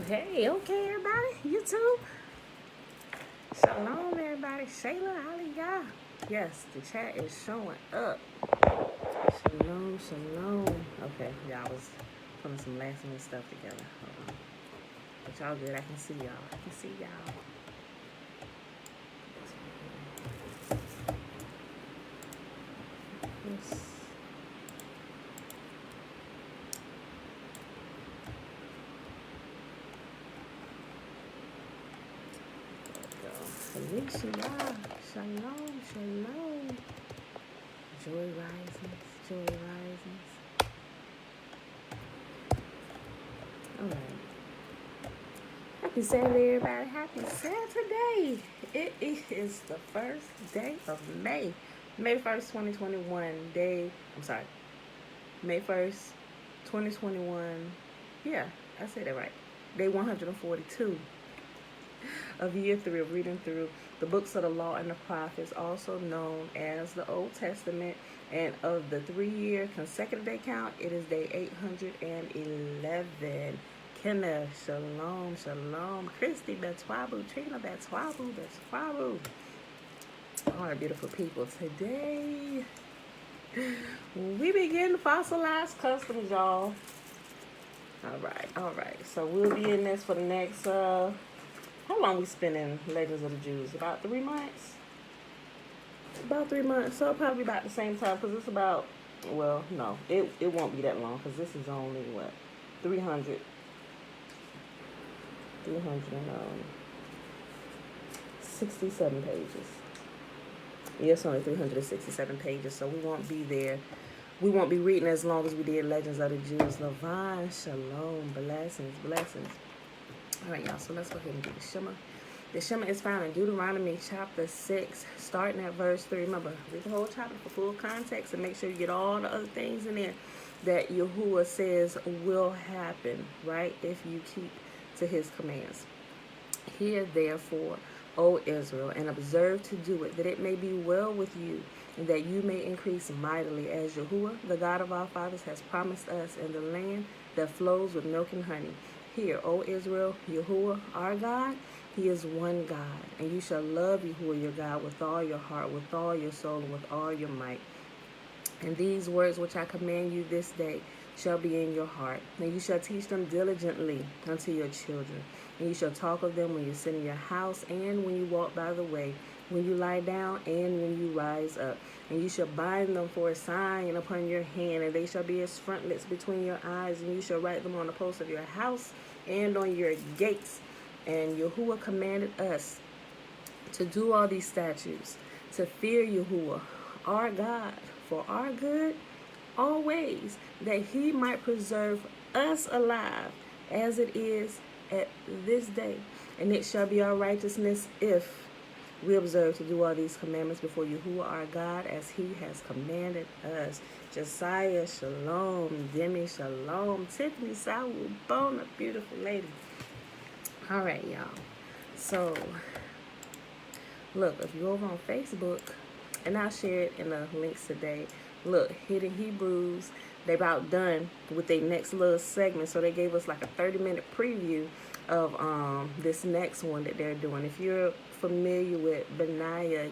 Hey, okay, everybody. YouTube. Shalom, everybody. Shayla, hallelujah. Yes, the chat is showing up. Shalom, shalom. Okay, y'all was putting some last minute stuff together. Hold on. But y'all good. I can see y'all. I can see y'all. Yes. Felicia, shalom, shalom. Joy risings, joy risings. All right. Happy Saturday, everybody. Happy Saturday. It is the first day of May. May 1st, 2021. May 1st, 2021. Yeah, I said that right. Day 142 of year 3 of reading through the books of the law and the prophets, also known as the Old Testament. And of the 3-year consecutive day count, it is day 811. Kenneth, shalom, shalom. Christy, Betwabu. Trina, Betwabu. All right, beautiful people. Today, we begin Fossilized Customs, y'all. All right. So we'll be in this for the next, how long we spending Legends of the Jews? About 3 months? About 3 months. So probably about the same time, because it's about, well, no, it won't be that long, because this is only, what, 367 pages. Yes, only 367 pages, so we won't be there. We won't be reading as long as we did Legends of the Jews. Levine, shalom, blessings. All right, y'all, so let's go ahead and do the Shema. The Shema is found in Deuteronomy chapter 6, starting at verse 3. Remember, read the whole chapter for full context and make sure you get all the other things in there that Yahuah says will happen, right, if you keep to his commands. Hear therefore, O Israel, and observe to do it, that it may be well with you, and that you may increase mightily, as Yahuah, the God of our fathers, has promised us in the land that flows with milk and honey. Hear, O Israel, Yahuah, our God, he is one God, and you shall love Yahuah your God with all your heart, with all your soul, and with all your might. And these words which I command you this day shall be in your heart, and you shall teach them diligently unto your children. And you shall talk of them when you sit in your house, and when you walk by the way, when you lie down, and when you rise up. And you shall bind them for a sign upon your hand, and they shall be as frontlets between your eyes, and you shall write them on the posts of your house and on your gates. And Yahuah commanded us to do all these statutes, to fear Yahuah, our God, for our good always, that he might preserve us alive as it is at this day. And it shall be our righteousness if we observe to do all these commandments before Yahuah our God, as he has commanded us. Josiah, shalom. Demi, shalom. Tiffany, Saul, Bona, beautiful lady. All right, y'all. So, look, if you're over on Facebook, and I'll share it in the links today. Look, Hidden Hebrews, they about done with their next little segment, so they gave us like a 30-minute preview of this next one that they're doing. If you're familiar with Benaiah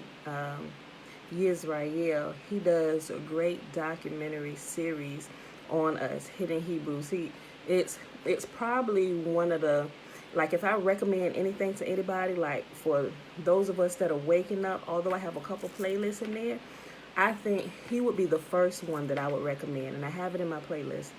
Yisrael, he does a great documentary series on us, Hidden Hebrews. It's probably one of the, like, if I recommend anything to anybody, like for those of us that are waking up, although I have a couple playlists in there, I think he would be the first one that I would recommend, and I have it in my playlist.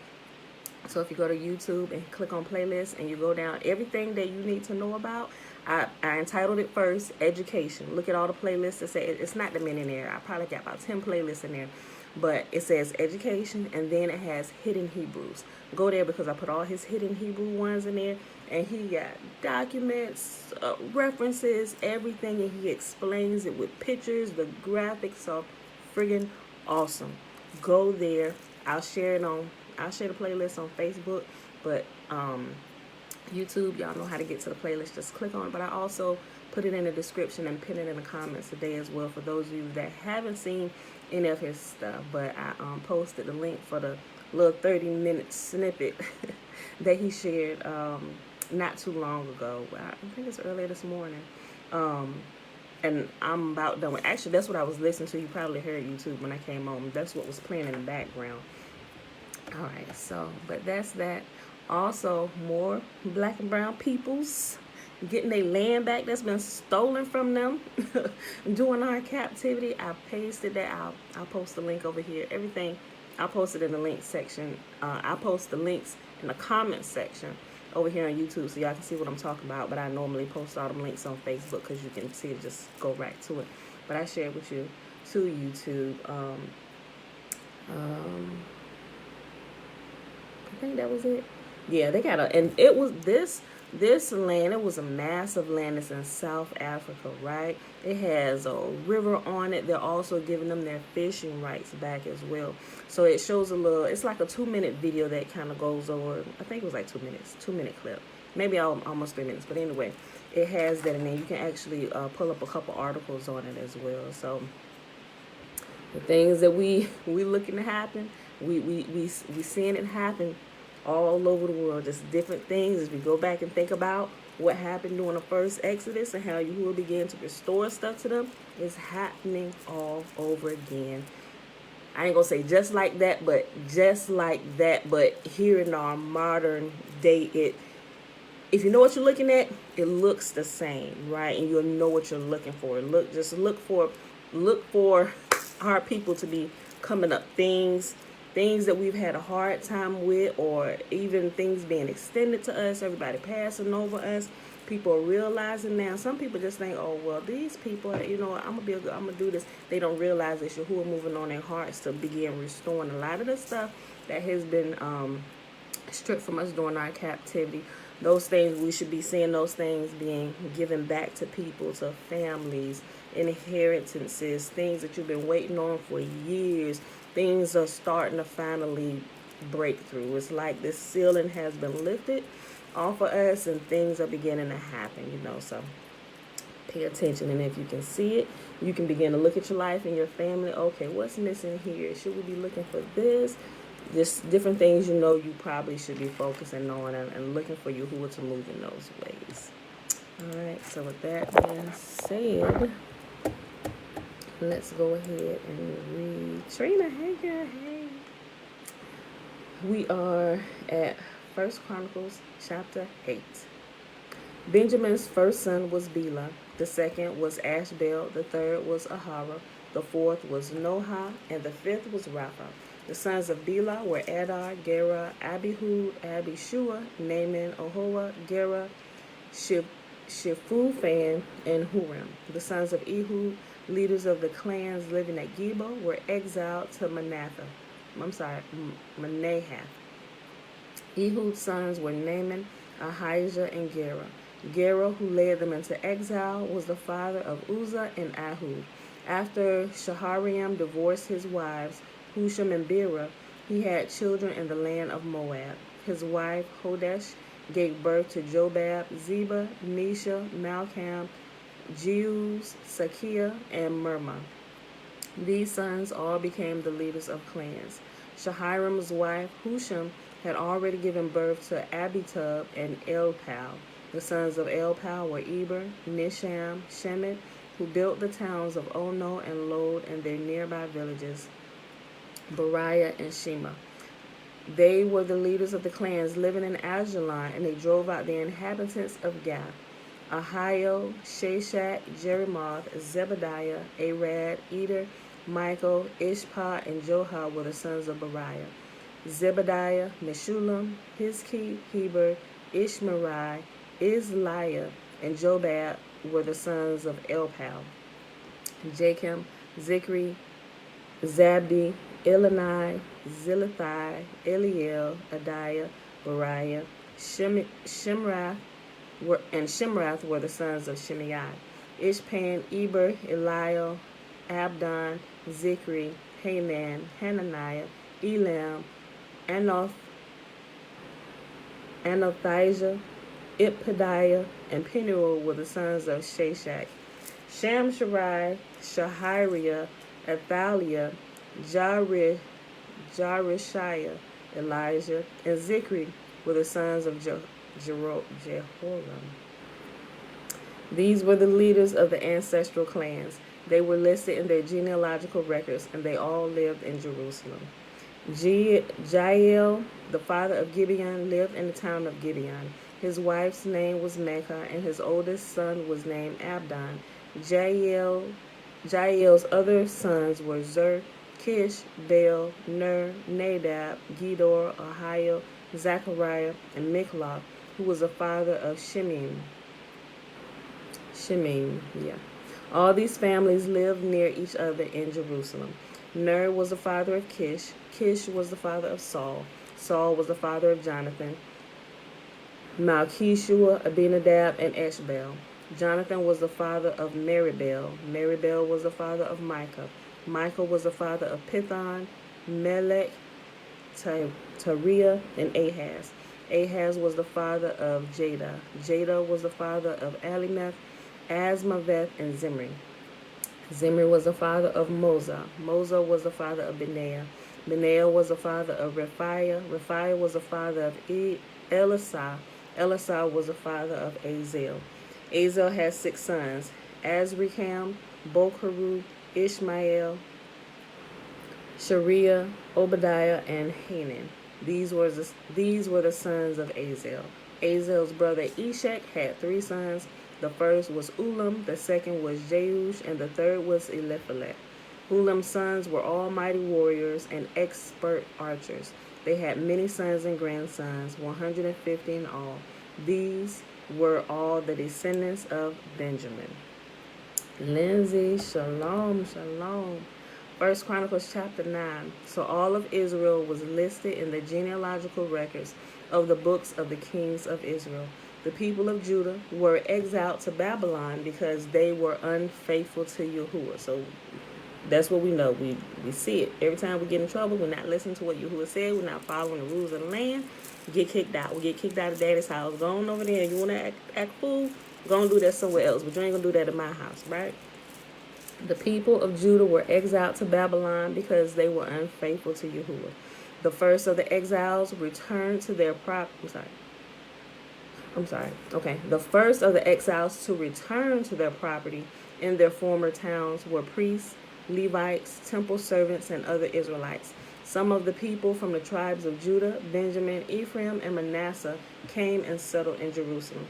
So if you go to YouTube and click on playlists and you go down, everything that you need to know about, I entitled it first, Education. Look at all the playlists that say, it's not the many in there. I probably got about 10 playlists in there. But it says Education, and then it has Hidden Hebrews. Go there because I put all his Hidden Hebrew ones in there. And he got documents, references, everything. And he explains it with pictures. The graphics are friggin' awesome. Go there. I'll share the playlist on Facebook, but YouTube, y'all know how to get to the playlist. Just click on it. But I also put it in the description and pin it in the comments today as well for those of you that haven't seen any of his stuff. But I posted the link for the little 30-minute snippet that he shared not too long ago. I think it's earlier this morning. And I'm about done with. Actually, that's what I was listening to. You probably heard YouTube when I came home. That's what was playing in the background. All right, so, but that's that. Also, more black and brown peoples getting their land back that's been stolen from them during our captivity. I pasted that out. I'll post the link over here. Everything, I'll post it in the link section. I'll post the links in the comment section over here on YouTube so y'all can see what I'm talking about. But I normally post all them links on Facebook because you can see it, just go right to it. But I shared with you to YouTube. I think that was it. Yeah, they got and it was this land. It was a massive land. It's in South Africa, right? It has a river on it. They're also giving them their fishing rights back as well. So it shows a little. It's like a 2-minute video that kind of goes over. I think it was like 2 minutes, 2-minute clip, maybe almost 3 minutes. But anyway, it has that, and then you can actually pull up a couple articles on it as well. So the things that we looking to happen, we seeing it happen all over the world. Just different things as we go back and think about what happened during the first Exodus and how Yahuah began to restore stuff to them. Is happening all over again. I ain't gonna say just like that, but just like that. But here in our modern day, if you know what you're looking at, it looks the same, right? And you'll know what you're looking for. Look for our people to be coming up, things that we've had a hard time with, or even things being extended to us, everybody passing over us. People are realizing now. Some people just think, oh, well, these people, I'm gonna do this. They don't realize that Yahuah moving on their hearts to begin restoring a lot of the stuff that has been stripped from us during our captivity. Those things, we should be seeing those things being given back to people, to families, inheritances, things that you've been waiting on for years. Things are starting to finally break through. It's like this ceiling has been lifted off of us and things are beginning to happen, so pay attention. And if you can see it, you can begin to look at your life and your family. Okay, what's missing here? Should we be looking for this? Just different things you probably should be focusing on and looking for Yahuah to move in those ways. All right, so with that being said, let's go ahead and read. Trina, hey girl, hey. We are at 1 Chronicles chapter 8. Benjamin's first son was Bela, the second was Ashbel, the third was Ahara, the fourth was Noha, and the fifth was Rapha. The sons of Bela were Adar, Gera, Abihud, Abishua, Naaman, Ahoa, Gera, Shephupham, and Huram. The sons of Ehud, leaders of the clans living at Geba, were exiled to Manahath. Ehud's sons were Naaman, Ahijah, and Gera. Gera, who led them into exile, was the father of Uzzah and Ahud. After Shahariam divorced his wives, Husham and Bera, he had children in the land of Moab. His wife, Hodesh, gave birth to Jobab, Zeba, Mesha, Malcham, Jeuz, Sakiah, and Mirma. These sons all became the leaders of clans. Shahiram's wife, Husham, had already given birth to Abitub and Elpal. The sons of Elpal were Eber, Nisham, Shemet, who built the towns of Ono and Lod and their nearby villages, Beriah and Shema. They were the leaders of the clans living in Ajalon, and they drove out the inhabitants of Gath. Ahio, Shashak, Jeremoth, Zebediah, Arad, Eder, Michael, Ishpa, and Johah were the sons of Beriah. Zebediah, Meshullam, Hizki, Heber, Ishmerai, Isliah, and Jobab were the sons of Elpal. Jachim, Zikri, Zabdi, Elani, Zilithai, Eliel, Adiah, Beriah, Shimrath, and Shimrath were the sons of Shimei. Ishpan, Eber, Eliel, Abdon, Zikri, Hanan, Hananiah, Elam, Anothijah, Ipadiah, and Penuel were the sons of Shashak. Shamsharai, Shahariah, Athaliah, Jarishiah, Elijah, and Zikri were the sons of Jehoram. These were the leaders of the ancestral clans. They were listed in their genealogical records, and they all lived in Jerusalem. Jael, the father of Gibeon, lived in the town of Gibeon. His wife's name was Mecca, and his oldest son was named Abdon. Jael's other sons were Zer, Kish, Baal, Ner, Nadab, Gedor, Ahio, Zechariah, and Mikloth, who was the father of Shimei. Yeah. All these families lived near each other in Jerusalem. Ner was the father of Kish. Kish was the father of Saul. Saul was the father of Jonathan, Malchishua, Abinadab, and Eshbaal. Jonathan was the father of Meribel. Meribel was the father of Micah. Micah was the father of Pithon, Melech, Tariah, and Ahaz. Ahaz was the father of Jada. Jada was the father of Alimeth, Asmaveth, and Zimri. Zimri was the father of Moza. Moza was the father of Benaiah. Benaiah was the father of Rephiah. Rephiah was the father of Elisah. Elisah was the father of Azel. Azel had 6 sons: Azrikam, Bokeru, Ishmael, Shariah, Obadiah, and Hanan. These were the sons of Azel. Azel's brother Eshek had 3 sons. The first was Ulam, the second was Jeush, and the third was Eliphalet. Ulam's sons were almighty warriors and expert archers. They had many sons and grandsons, 150 in all. These were all the descendants of Benjamin. Lindsay, shalom, shalom. 1 Chronicles chapter 9. So all of Israel was listed in the genealogical records of the books of the kings of Israel. The people of Judah were exiled to Babylon because they were unfaithful to Yahuah. So that's what we know. We see it. Every time we get in trouble, we're not listening to what Yahuah said. We're not following the rules of the land. We get kicked out. We get kicked out of daddy's house. Go on over there. You want to act fool? Go and do that somewhere else. But you ain't going to do that in my house, right? The people of Judah were exiled to Babylon because they were unfaithful to Yahuah. The first of the exiles returned to their The first of the exiles to return to their property in their former towns were priests, Levites, temple servants, and other Israelites. Some of the people from the tribes of Judah, Benjamin, Ephraim, and Manasseh came and settled in Jerusalem.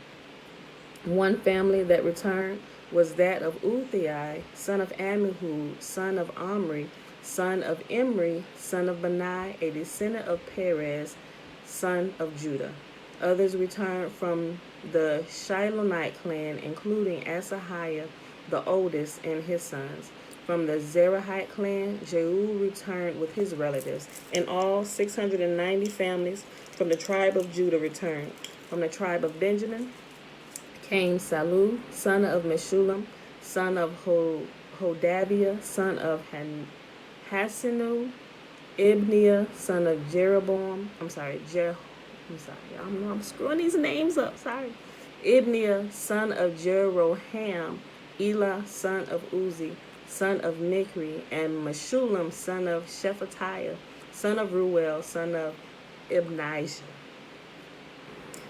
One family that returned was that of Uthai, son of Ammihud, son of Omri, son of Imri, son of Benai, a descendant of Perez, son of Judah. Others returned from the Shilonite clan, including Asahiah, the oldest, and his sons. From the Zerahite clan, Jehu returned with his relatives. In all, 690 families from the tribe of Judah returned. From the tribe of Benjamin came Salu, son of Meshullam, son of Hodaviah, son of Hasinu, Ibniah, son of Jeroboam. I'm screwing these names up. Sorry. Ibniah, son of Jeroham, Elah, son of Uzi, son of Mikri, and Meshullam, son of Shephatiah, son of Ruel, son of Ibnijah.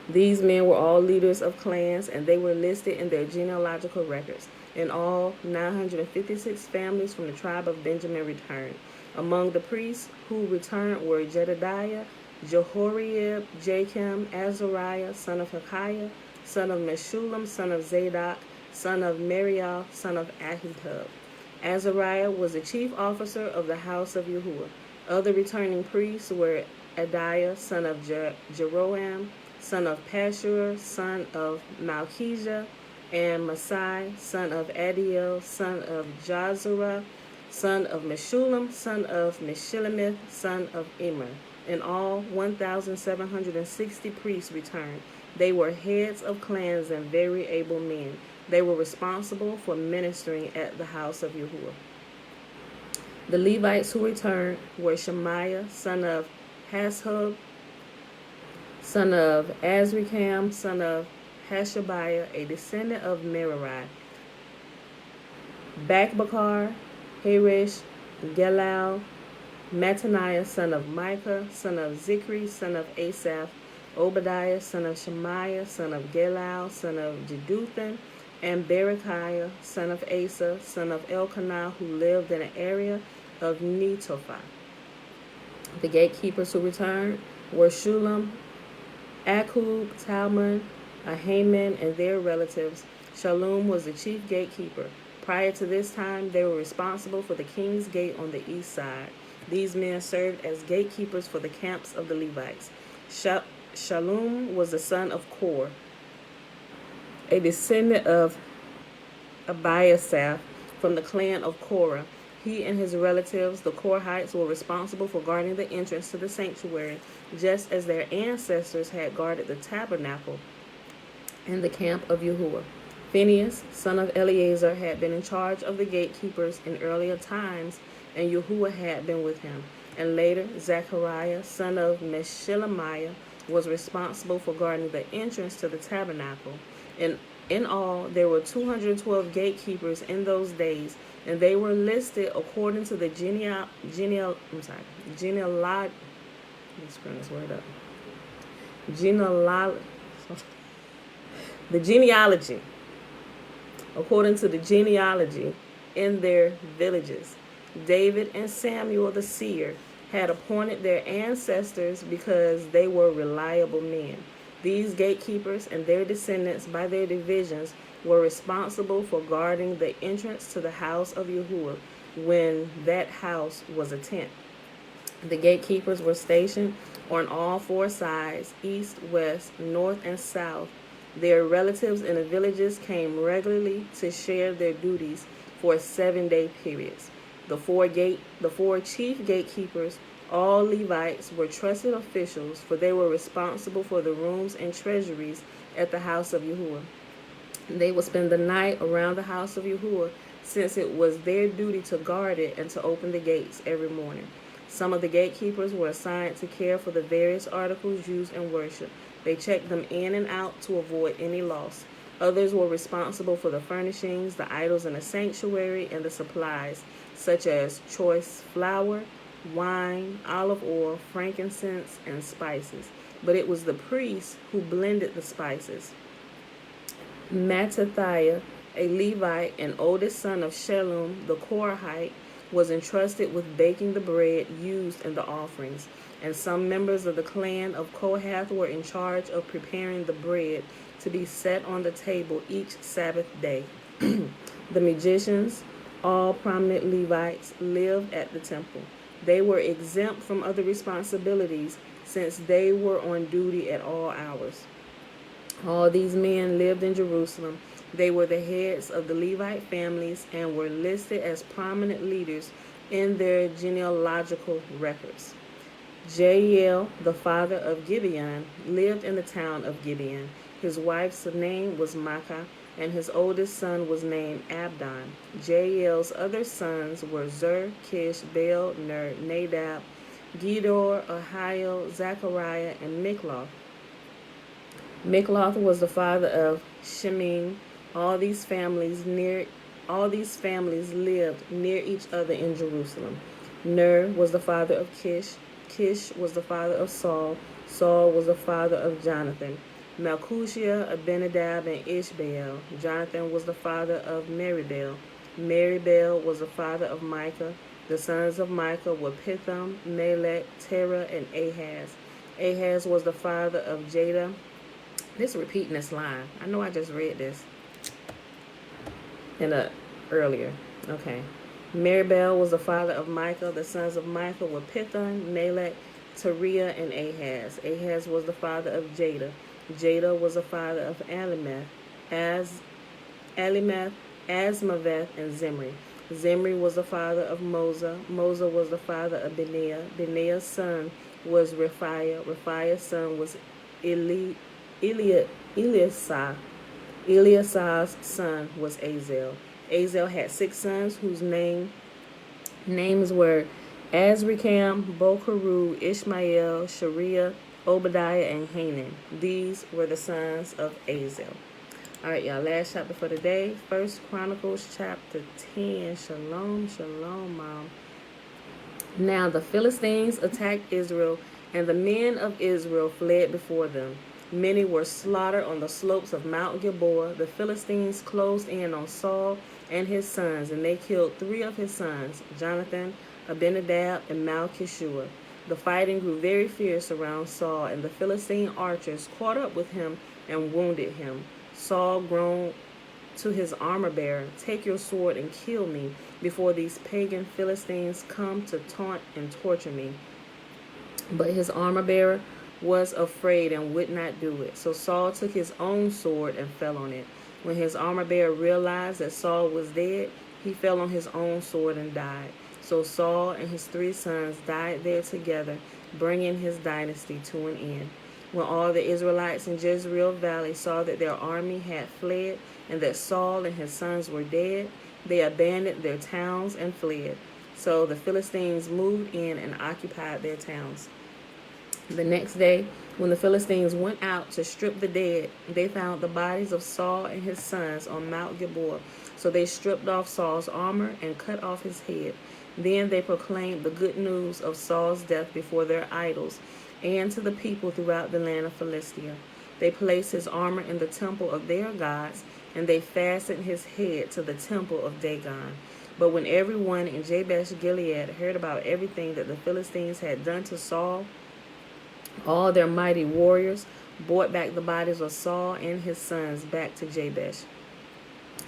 These men were all leaders of clans, and they were listed in their genealogical records. In all, 956 families from the tribe of Benjamin returned. Among the priests who returned were Jedediah, Jehoiarib, Jachim, Azariah, son of Hilkiah, son of Meshullam, son of Zadok, son of Merioth, son of Ahitub. Azariah was the chief officer of the house of Yahuah. Other returning priests were Adiah, son of Jeroam, son of Pashur, son of Malchijah, and Masai, son of Adiel, son of Jazarah, son of Meshullam, son of Meshilemith, son of Immer. In all, 1,760 priests returned. They were heads of clans and very able men. They were responsible for ministering at the house of Yahuah. The Levites who returned were Shemaiah, son of Hashub, son of Azrikam, son of Hashabiah, a descendant of Merari, Bakbakar, Harish, Gelal, Mattaniah, son of Micah, son of Zikri, son of Asaph, Obadiah, son of Shemaiah, son of Galal, son of Jeduthun, and Berechiah, son of Asa, son of Elkanah, who lived in an area of Netophah. The gatekeepers who returned were Shulam, Akub, Talmon, Ahaman, and their relatives. Shallum was the chief gatekeeper. Prior to this time, they were responsible for the king's gate on the east side. These men served as gatekeepers for the camps of the Levites. Shallum was the son of Kor, a descendant of Abiasaph from the clan of Korah. He and his relatives, the Korhites, were responsible for guarding the entrance to the sanctuary, just as their ancestors had guarded the tabernacle and the camp of Yahuah. Phinehas, son of Eleazar, had been in charge of the gatekeepers in earlier times, and Yahuah had been with him. And later, Zechariah, son of Meshilamiah, was responsible for guarding the entrance to the tabernacle. In all, there were 212 gatekeepers in those days, and they were listed according to the genealogy, according to the genealogy in their villages. David and Samuel the seer had appointed their ancestors because they were reliable men. These gatekeepers and their descendants by their divisions were responsible for guarding the entrance to the house of Yahuah when that house was a tent. The gatekeepers were stationed on all four sides, east, west, north, and south. Their relatives in the villages came regularly to share their duties for 7-day periods. The four chief gatekeepers, all Levites, were trusted officials, for they were responsible for the rooms and treasuries at the house of Yahuah. They would spend the night around the house of Yahuah, since it was their duty to guard it and to open the gates every morning. Some of the gatekeepers were assigned to care for the various articles used in worship. They checked them in and out to avoid any loss. Others were responsible for the furnishings, the idols in the sanctuary, and the supplies, such as choice flour, wine, olive oil, frankincense, and spices. But it was the priests who blended the spices. Mattathiah, a Levite and oldest son of Shallum the Korahite, was entrusted with baking the bread used in the offerings, and some members of the clan of Kohath were in charge of preparing the bread to be set on the table each Sabbath day. The magicians, all prominent Levites, lived at the temple. They were exempt from other responsibilities since they were on duty at all hours. All these men lived in Jerusalem. They were the heads of the Levite families and were listed as prominent leaders in their genealogical records. Jael, the father of Gibeon, lived in the town of Gibeon. His wife's name was Maacah, and his oldest son was named Abdon. Jael's other sons were Zur, Kish, Baal, Ner, Nadab, Gedor, Ahio, Zechariah, and Mikloth. Mikloth was the father of Shemin. All these families lived near each other in Jerusalem. Ner was the father of Kish. Kish was the father of Saul. Saul was the father of Jonathan. Malchushiah, Abinadab, and Ishbaal. Jonathan was the father of Meribel. Meribel was the father of Micah. The sons of Micah were Pithom, Melech, Terah, and Ahaz. Ahaz was the father of Jada. This repeating this line. I know I just read this earlier. Okay. Meribel was the father of Micah. The sons of Micah were Pithom, Melech, Teriah, and Ahaz. Ahaz was the father of Jada. Jada was the father of Alimeth, Asmaveth, and Zimri. Zimri was the father of Mosa. Mosa was the father of Benaiah. Benaiah's son was Rephaiah. Rephaiah's son was Eleasah. Eleasah's son was Azel. Azel had 6 sons whose names were Azrikam, Bokeru, Ishmael, Shariah, Obadiah, and Hanan. These were the sons of Azel. All right, y'all, last chapter for today. 1 Chronicles chapter 10. Shalom, shalom, Mom. Now the Philistines attacked Israel And the men of Israel fled before them. Many were slaughtered on the slopes of Mount Gilboa. The Philistines closed in on Saul and his sons, and they killed 3 of his sons, Jonathan, Abinadab, and Malchishua. The fighting grew very fierce around Saul, and the Philistine archers caught up with him and wounded him. Saul groaned to his armor-bearer, "Take your sword and kill me before these pagan Philistines come to taunt and torture me." But his armor-bearer was afraid and would not do it. So Saul took his own sword and fell on it. When his armor-bearer realized that Saul was dead, he fell on his own sword and died. So Saul and his 3 sons died there together, bringing his dynasty to an end. When all the Israelites in Jezreel Valley saw that their army had fled and that Saul and his sons were dead, they abandoned their towns and fled. So the Philistines moved in and occupied their towns. The next day, when the Philistines went out to strip the dead, they found the bodies of Saul and his sons on Mount Gilboa. So they stripped off Saul's armor and cut off his head. Then they proclaimed the good news of Saul's death before their idols and to the people throughout the land of Philistia. They placed his armor in the temple of their gods, and they fastened his head to the temple of Dagon. But when everyone in Jabesh Gilead heard about everything that the Philistines had done to Saul, all their mighty warriors brought back the bodies of Saul and his sons back to Jabesh.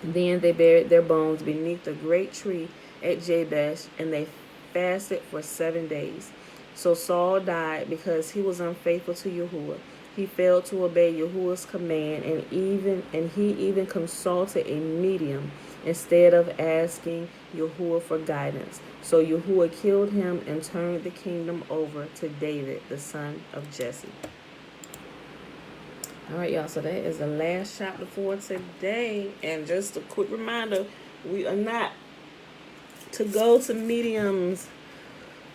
Then they buried their bones beneath a great tree at Jabesh, and they fasted for 7 days. So Saul died because he was unfaithful to Yahuah. He failed to obey Yahuah's command, and he even consulted a medium instead of asking Yahuah for guidance. So Yahuah killed him and turned the kingdom over to David, the son of Jesse. All right, y'all, so that is the last chapter for today. And just a quick reminder, we are not to go to mediums,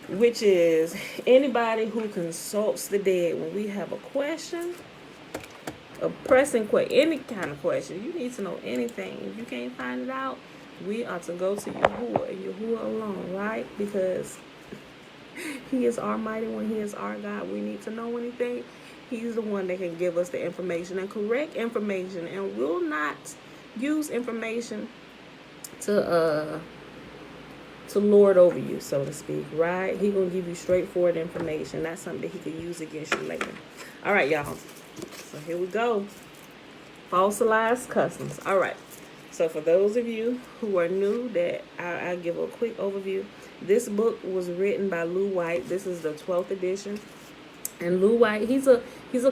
which is anybody who consults the dead when we have a question, a pressing question, any kind of question. You need to know anything. If you can't find it out, we are to go to Yahuah and Yahuah alone, right? Because he is our mighty one. He is our God. We need to know anything. He's the one that can give us the information and correct information, and will not use information to lord over you, so to speak, right? He gonna give you straightforward information. That's something that he can use against you later. All right, y'all. So here we go. Fossilized customs. All right. So for those of you who are new, that I'll give a quick overview. This book was written by Lou White. This is the 12th edition. And Lou White, he's a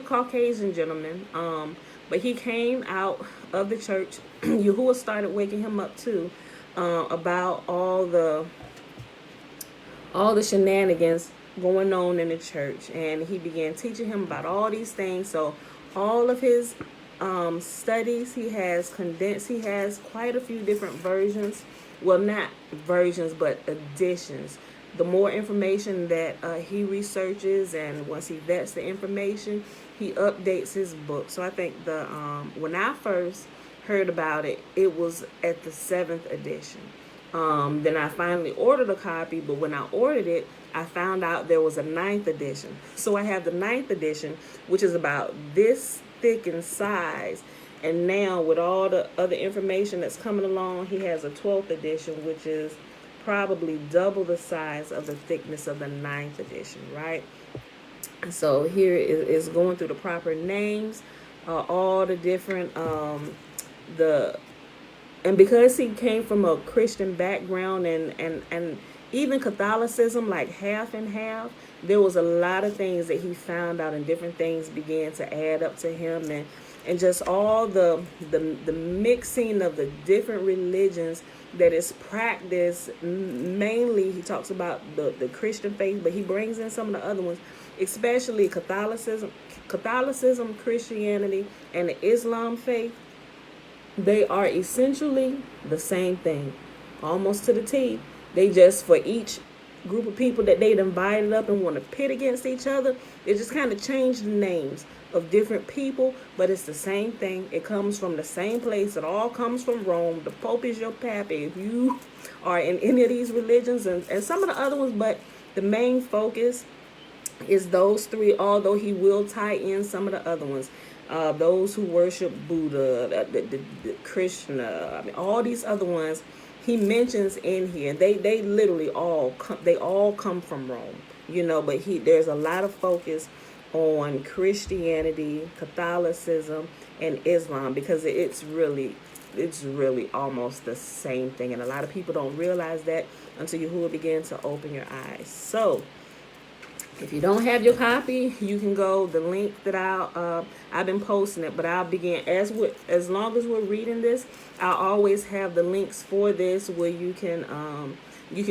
Caucasian gentleman. But he came out of the church. Yahuah started waking him up too, about all the shenanigans going on in the church, and he began teaching him about all these things. So all of his studies, he has condensed. He has quite a few different versions. Well, not versions, but editions. The more information that he researches, and once he vets the information, he updates his book. So I think when I first heard about it, it was at the 7th edition. Then I finally ordered a copy, but when I ordered it, I found out there was a 9th edition. So I have the 9th edition, which is about this thick in size. And now with all the other information that's coming along, he has a 12th edition, which is probably double the size of the thickness of the 9th edition, right? So here is going through the proper names, all the different, and because he came from a Christian background and even Catholicism, like half and half, there was a lot of things that he found out, and different things began to add up to him, and just all the mixing of the different religions that is practiced. Mainly he talks about the Christian faith, but he brings in some of the other ones, especially Catholicism, Christianity, and the Islam faith. They are essentially the same thing, almost to the T. They just, for each group of people that they divided up and want to pit against each other, they just kind of changed the names of different people, but it's the same thing. It comes from the same place. It all comes from Rome. The Pope is your pappy if you are in any of these religions, and some of the other ones, but the main focus It's those three, although he will tie in some of the other ones. Those who worship Buddha, the Krishna, I mean, all these other ones he mentions in here. They literally all come from Rome, you know. But there's a lot of focus on Christianity, Catholicism, and Islam, because it's really almost the same thing, and a lot of people don't realize that until Yahuah begins to open your eyes. So if you don't have your copy, you can go the link that I've been posting it, but I'll begin as long as we're reading this. I'll always have the links for this where you can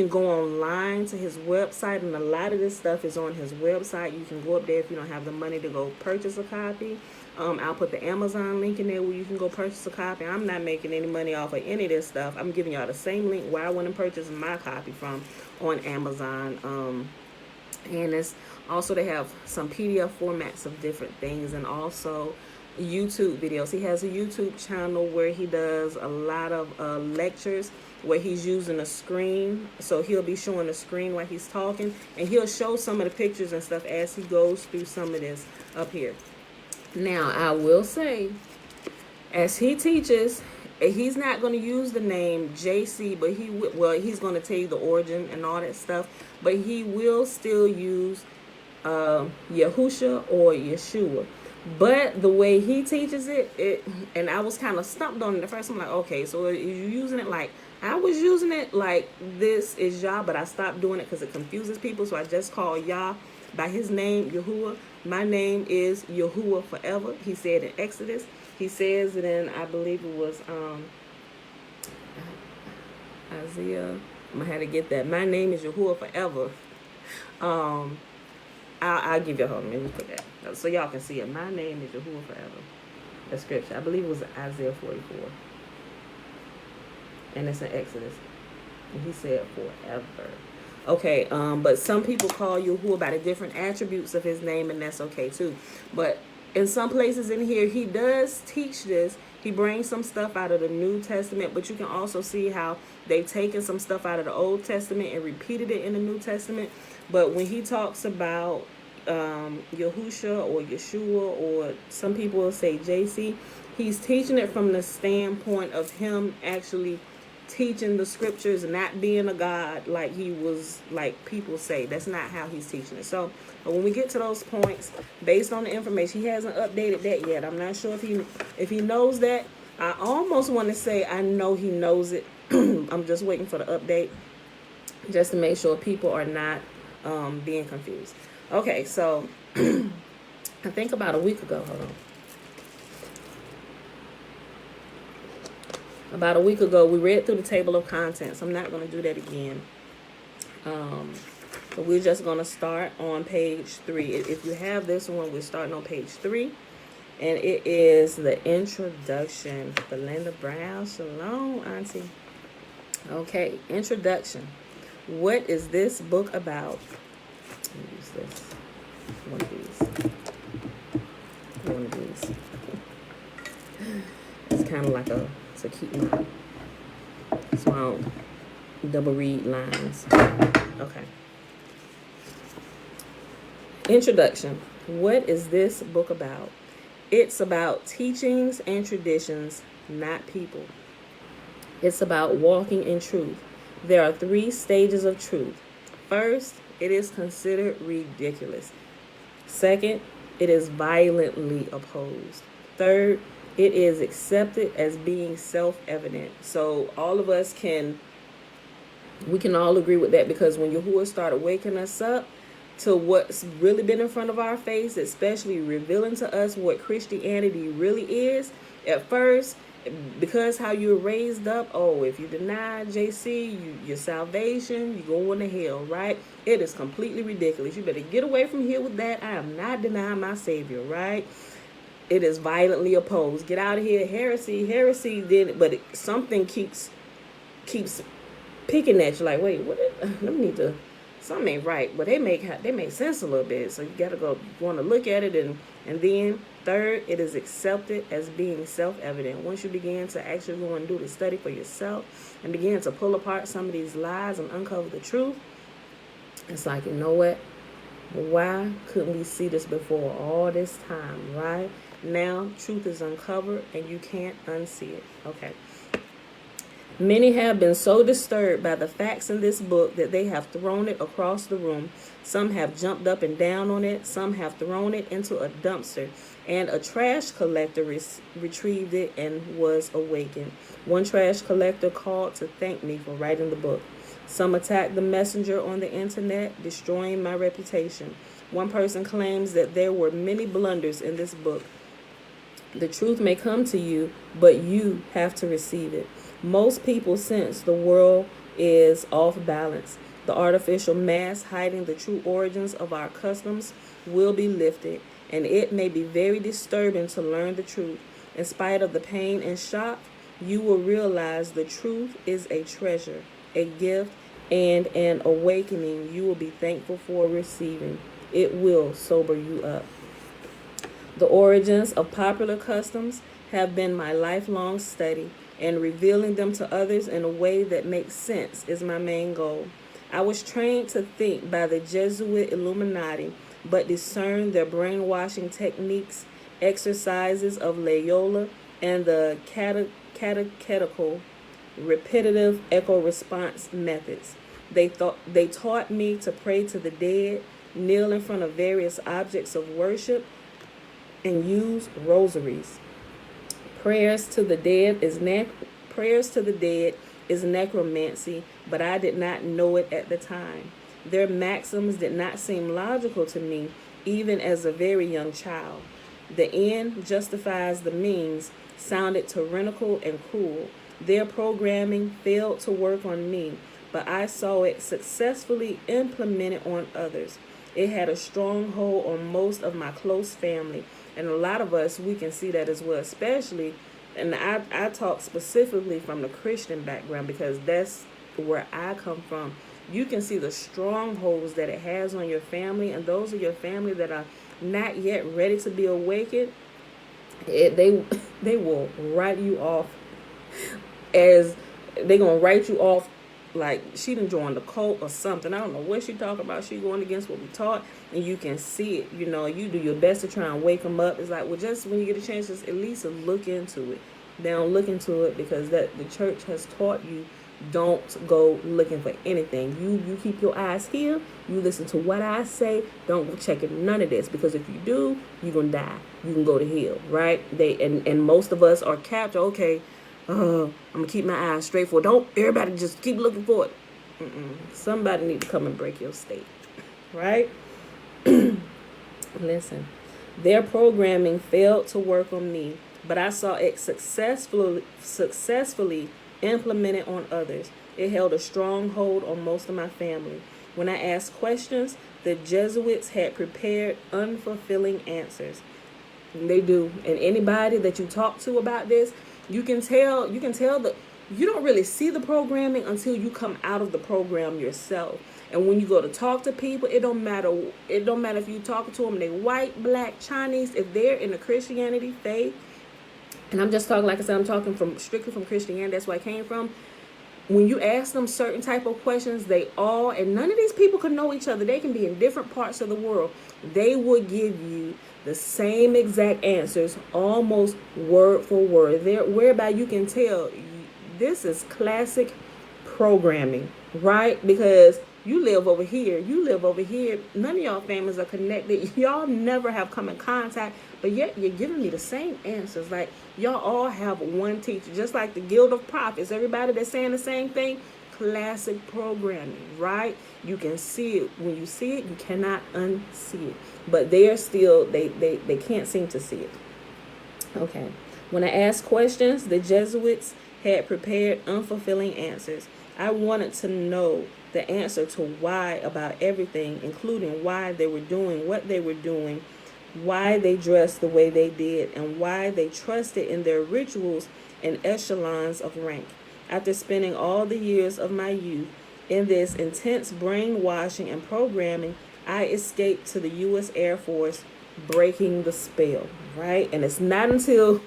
go online to his website, and a lot of this stuff is on his website. You can go up there if you don't have the money to go purchase a copy. I'll put the Amazon link in there where you can go purchase a copy. I'm not making any money off of any of this stuff. I'm giving y'all the same link where I went and purchased my copy from on Amazon. And it's also, they have some PDF formats of different things, and also YouTube videos. He has a YouTube channel where he does a lot of lectures where he's using a screen. So he'll be showing a screen while he's talking, and he'll show some of the pictures and stuff as he goes through some of this up here. Now, I will say, as he teaches, he's not going to use the name JC, but he's going to tell you the origin and all that stuff, but he will still use Yahusha or Yeshua. But the way he teaches it, and I was kind of stumped on it at first. I'm like, okay, so are you using it like I was using it, like this is Yah, but I stopped doing it because it confuses people, so I just call Yah by his name, Yahuah. My name is Yahuah forever, he said in Exodus. He says it in, I believe it was Isaiah. I'm gonna have to get that. My name is Yahuah forever. I'll give you a hold on. Let me put that so y'all can see it. My name is Yahuah forever. The scripture, I believe it was Isaiah 44, and it's in Exodus. And he said forever. Okay, but some people call Yahuah by the different attributes of his name, and that's okay too. But in some places in here, he does teach this. He brings some stuff out of the New Testament, but you can also see how they've taken some stuff out of the Old Testament and repeated it in the New Testament. But when he talks about Yahusha or Yeshua, or some people will say JC, he's teaching it from the standpoint of him actually teaching the scriptures and not being a god like he was, like people say. That's not how he's teaching it. So when we get to those points, based on the information, he hasn't updated that yet. I'm not sure if he knows that. I almost want to say I know he knows it. I'm just waiting for the update just to make sure people are not being confused. Okay, so I think about a week ago, hold on. About a week ago, we read through the table of contents. I'm not going to do that again. But we're just going to start on page 3. If you have this one, we're starting on page 3. And it is the introduction. Belinda Brown, shalom, auntie. Okay, introduction. What is this book about? Let me use this. One of these. It's kind of like to keep my, so I don't double read lines. Okay. Introduction. What is this book about? It's about teachings and traditions, not people. It's about walking in truth. There are 3 stages of truth. First, it is considered ridiculous. Second, it is violently opposed. Third, it is accepted as being self-evident. So all of us we can all agree with that, because when Yahuah started waking us up to what's really been in front of our face, especially revealing to us what Christianity really is, at first, because how you were raised up, if you deny JC, your salvation, you're going to hell, right? It is completely ridiculous. You better get away from here with that. I am not denying my Savior, right? It is violently opposed. Get out of here. Heresy. But something keeps picking at you. Like, wait, something ain't right. But they make sense a little bit. So you gotta want to look at it, and then third, it is accepted as being self-evident. Once you begin to actually go and do the study for yourself and begin to pull apart some of these lies and uncover the truth, it's like, you know what? Why couldn't we see this before all this time, right? Now, truth is uncovered and you can't unsee it. Okay. Many have been so disturbed by the facts in this book that they have thrown it across the room. Some have jumped up and down on it. Some have thrown it into a dumpster. And a trash collector retrieved it and was awakened. One trash collector called to thank me for writing the book. Some attacked the messenger on the internet, destroying my reputation. One person claims that there were many blunders in this book. The truth may come to you, but you have to receive it. Most people sense the world is off balance. The artificial mask hiding the true origins of our customs will be lifted, and it may be very disturbing to learn the truth. In spite of the pain and shock, you will realize the truth is a treasure, a gift, and an awakening you will be thankful for receiving. It will sober you up. The origins of popular customs have been my lifelong study, and revealing them to others in a way that makes sense is my main goal. I was trained to think by the Jesuit Illuminati, but discern their brainwashing techniques, exercises of Loyola, and the catechetical, repetitive echo response methods. They taught me to pray to the dead, kneel in front of various objects of worship, and use rosaries. Prayers to the dead is necromancy, but I did not know it at the time. Their maxims did not seem logical to me, even as a very young child. The end justifies the means sounded tyrannical and cruel. Their programming failed to work on me, but I saw it successfully implemented on others. It had a strong hold on most of my close family, and a lot of us, we can see that as well, especially, and I talk specifically from the Christian background because that's where I come from. You can see the strongholds that it has on your family, and those of your family that are not yet ready to be awakened, they will write you off as they're going to write you off like she done joined the cult or something. I don't know what she talking about. She going against what we taught, and you can see it. You know, you do your best to try and wake them up. It's like, well, just when you get a chance, just at least look into it. They don't look into it because that the church has taught you, don't go looking for anything. You keep your eyes here. You listen to what I say. Don't go checking none of this, because if you do, you're gonna die. You can go to hell, right? And most of us are captured. Okay, I'm gonna keep my eyes straight for it. Don't everybody just keep looking for it. Somebody need to come and break your state, right? Listen, their programming failed to work on me, but I saw it successfully implemented on others. It held a strong hold on most of my family. When I asked questions, the Jesuits had prepared unfulfilling answers. And they do. And anybody that you talk to about this, you can tell that you don't really see the programming until you come out of the program yourself. And when you go to talk to people, it don't matter if you talk to them, they white, black, Chinese, if they're in the Christianity faith. And I'm just talking, like I said, I'm talking strictly from Christianity. That's where I came from. When you ask them certain type of questions, and none of these people can know each other. They can be in different parts of the world. They will give you the same exact answers, almost word for word. Whereby you can tell this is classic programming, right? Because you live over here. None of y'all families are connected. Y'all never have come in contact, but yet you're giving me the same answers. Like, y'all all have one teacher, just like the Guild of Prophets. Everybody that's saying the same thing. Classic programming, right? You can see it. When you see it, you cannot unsee it. But they can't seem to see it. Okay. When I asked questions, the Jesuits had prepared unfulfilling answers. I wanted to know the answer to why about everything, including why they were doing what they were doing, why they dressed the way they did, and why they trusted in their rituals and echelons of rank. After spending all the years of my youth in this intense brainwashing and programming, I escaped to the U.S. Air Force, breaking the spell, right? And it's not until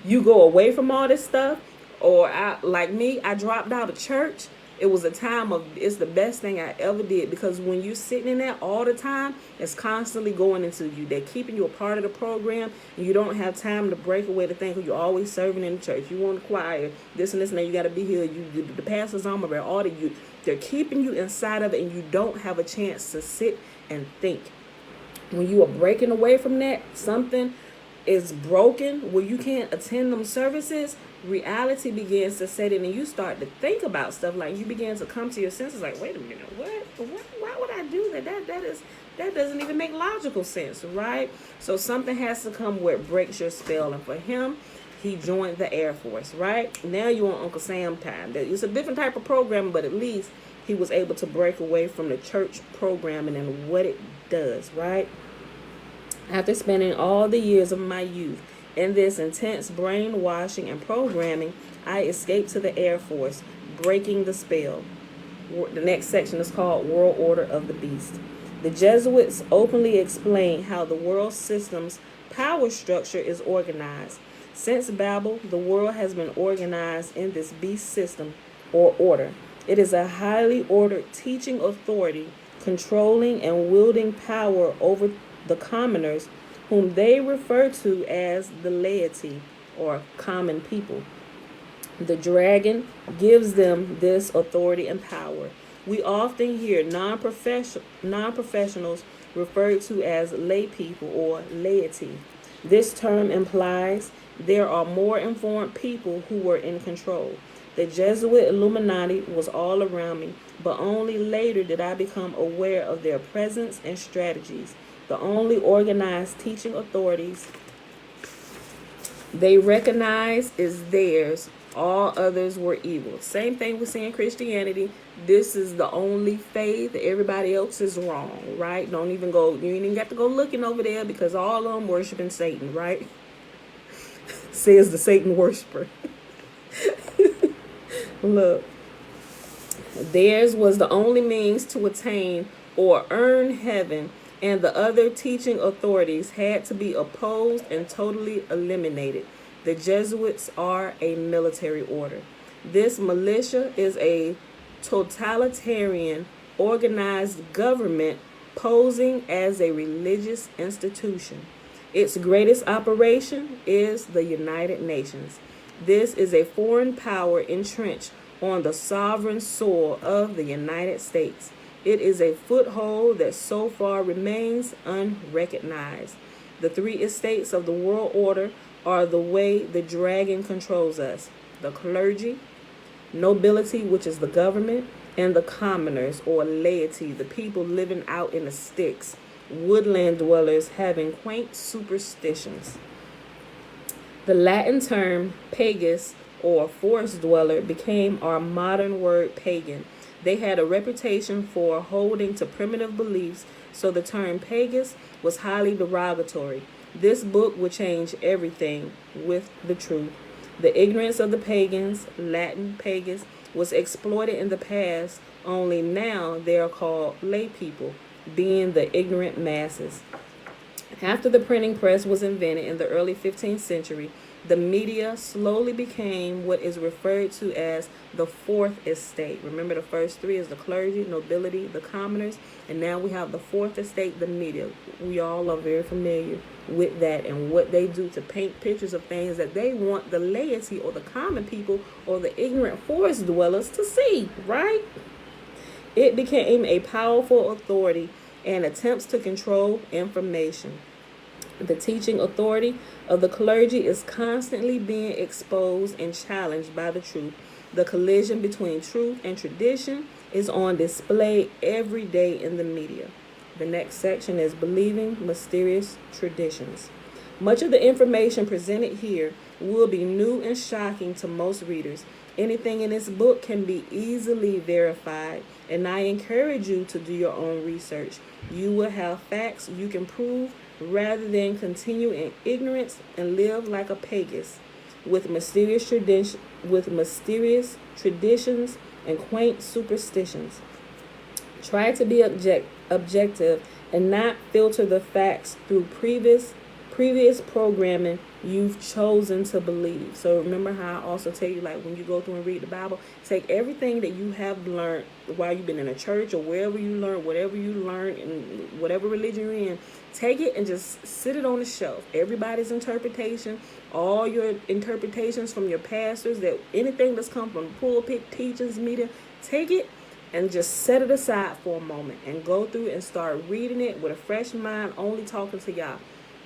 you go away from all this stuff, or like me, I dropped out of church. It was a time of, it's the best thing I ever did, because when you're sitting in that all the time, it's constantly going into you. They're keeping you a part of the program, and you don't have time to break away to think you're always serving in the church. You want to choir, this and this, and that. You got to be here. The pastor's on my all of you. They're keeping you inside of it, and you don't have a chance to sit and think. When you are breaking away from that, something is broken where you can't attend them services, reality begins to set in, and you start to think about stuff. Like, you begin to come to your senses, like, wait a minute, what why would I do that? That doesn't even make logical sense, right? So something has to come where it breaks your spell. And for him, he joined the Air Force, right? Now you're on Uncle Sam time. It's a different type of program, but at least he was able to break away from the church programming and what it does, right? After spending all the years of my youth in this intense brainwashing and programming, I escaped to the Air Force, breaking the spell. The next section is called World Order of the Beast. The Jesuits openly explain how the world system's power structure is organized. Since Babel, the world has been organized in this beast system or order. It is a highly ordered teaching authority, controlling and wielding power over the commoners, whom they refer to as the laity or common people. The dragon gives them this authority and power. We often hear non-professionals referred to as lay people or laity. This term implies there are more informed people who were in control. The Jesuit Illuminati was all around me, but only later did I become aware of their presence and strategies. The only organized teaching authorities they recognize is theirs. All others were evil. Same thing we see in Christianity. This is the only faith. Everybody else is wrong, right? Don't even go, you ain't even got to go looking over there, because all of them worshiping Satan, right? Says the Satan worshiper. Look, theirs was the only means to attain or earn heaven, and the other teaching authorities had to be opposed and totally eliminated. The Jesuits are a military order. This militia is a totalitarian, organized government posing as a religious institution. Its greatest operation is the United Nations. This is a foreign power entrenched on the sovereign soil of the United States. It is a foothold that so far remains unrecognized. The three estates of the world order are the way the dragon controls us: the clergy, nobility, which is the government, and the commoners or laity, the people living out in the sticks, woodland dwellers having quaint superstitions. The Latin term pagus or forest dweller became our modern word pagan. They had a reputation for holding to primitive beliefs, so the term pagus was highly derogatory. This book will change everything with the truth. The ignorance of the pagans, Latin pagus, was exploited in the past, only now they are called lay people, being the ignorant masses. After the printing press was invented in the early 15th century, the media slowly became what is referred to as the fourth estate. Remember, the first three is the clergy, nobility, the commoners, and now we have the fourth estate, the media. We all are very familiar with that and what they do to paint pictures of things that they want the laity or the common people or the ignorant forest dwellers to see, right? It became a powerful authority and attempts to control information. The teaching authority of the clergy is constantly being exposed and challenged by the truth. The collision between truth and tradition is on display every day in the media. The next section is Believing Mysterious Traditions. Much of the information presented here will be new and shocking to most readers. Anything in this book can be easily verified, and I encourage you to do your own research. You will have facts you can prove rather than continue in ignorance and live like a pagus with mysterious traditions and quaint superstitions. Try to be objective and not filter the facts through previous programming you've chosen to believe. So remember how I also tell you, like, when you go through and read the Bible, take everything that you have learned while you've been in a church or wherever you learn, whatever you learn in whatever religion you're in, take it and just sit it on the shelf. Everybody's interpretation, all your interpretations from your pastors, that anything that's come from pulpit, teachings, media, take it and just set it aside for a moment and go through and start reading it with a fresh mind, only talking to y'all.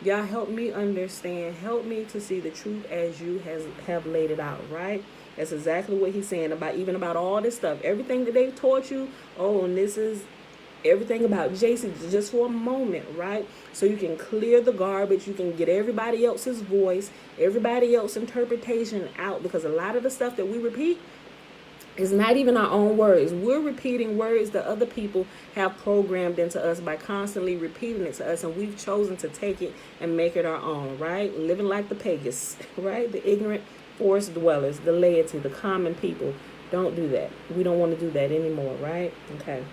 Y'all help me understand, help me to see the truth as you have laid it out, right? That's exactly what he's saying about, even about all this stuff. Everything that they taught you, oh, and this is everything about JC, just for a moment, right? So you can clear the garbage, you can get everybody else's voice, everybody else's interpretation out, because a lot of the stuff that we repeat, it's not even our own words. We're repeating words that other people have programmed into us by constantly repeating it to us, and we've chosen to take it and make it our own, right? Living like the pagans, right? The ignorant forest dwellers, the laity, the common people. Don't do that. We don't want to do that anymore, right? Okay.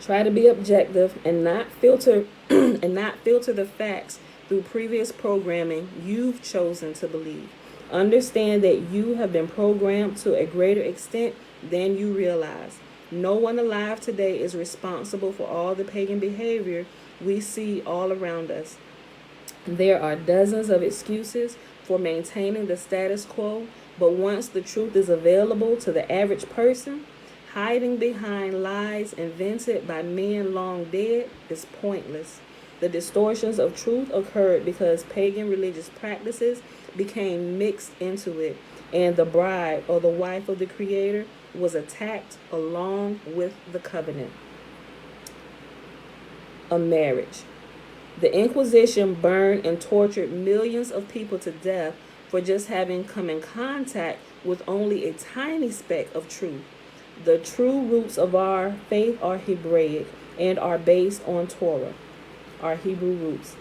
Try to be objective and not filter the facts through previous programming you've chosen to believe. Understand that you have been programmed to a greater extent than you realize. No one alive today is responsible for all the pagan behavior we see all around us. There are dozens of excuses for maintaining the status quo, but once the truth is available to the average person, hiding behind lies invented by men long dead is pointless. The distortions of truth occurred because pagan religious practices became mixed into it, and the bride or the wife of the Creator was attacked along with the covenant of marriage. The Inquisition burned and tortured millions of people to death for just having come in contact with only a tiny speck of truth. The true roots of our faith are Hebraic and are based on Torah, our Hebrew roots.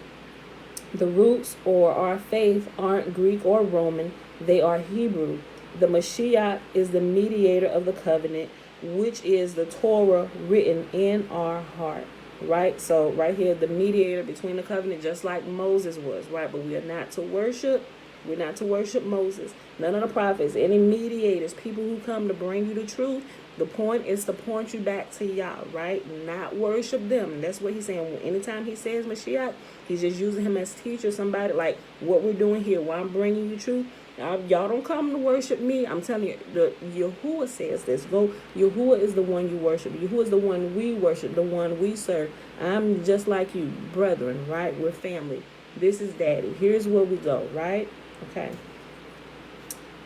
The roots or our faith aren't Greek or Roman, they are Hebrew. The Mashiach is the mediator of the covenant, which is the Torah written in our heart, right? So right here, the mediator between the covenant, just like Moses was, right? But we are not to worship. We're not to worship Moses. None of the prophets, any mediators, people who come to bring you the truth. The point is to point you back to Yah, right? Not worship them. And that's what he's saying. Anytime he says Mashiach, he's just using him as teacher, somebody like what we're doing here. While I'm bringing you truth, y'all don't come to worship me. I'm telling you, the Yahuah says this. Yahuah is the one you worship. Yahuah is the one we worship, the one we serve. I'm just like you, brethren, right? We're family. This is daddy. Here's where we go, right? Okay.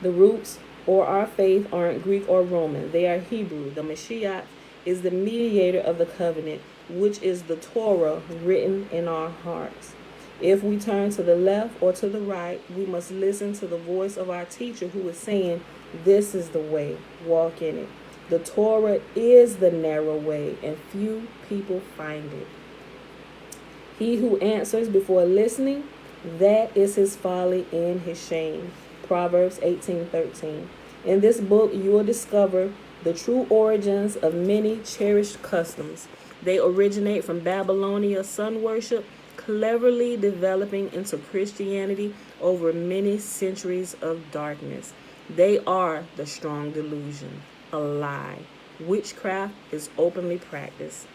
The roots or our faith aren't Greek or Roman. They are Hebrew. The Mashiach is the mediator of the covenant, which is the Torah written in our hearts. If we turn to the left or to the right, we must listen to the voice of our teacher who is saying, this is the way, walk in it. The Torah is the narrow way, and few people find it. He who answers before listening, that is his folly and his shame. Proverbs 18:13. In this book, you will discover the true origins of many cherished customs. They originate from Babylonia sun worship, cleverly developing into Christianity over many centuries of darkness. They are the strong delusion, a lie. Witchcraft is openly practiced.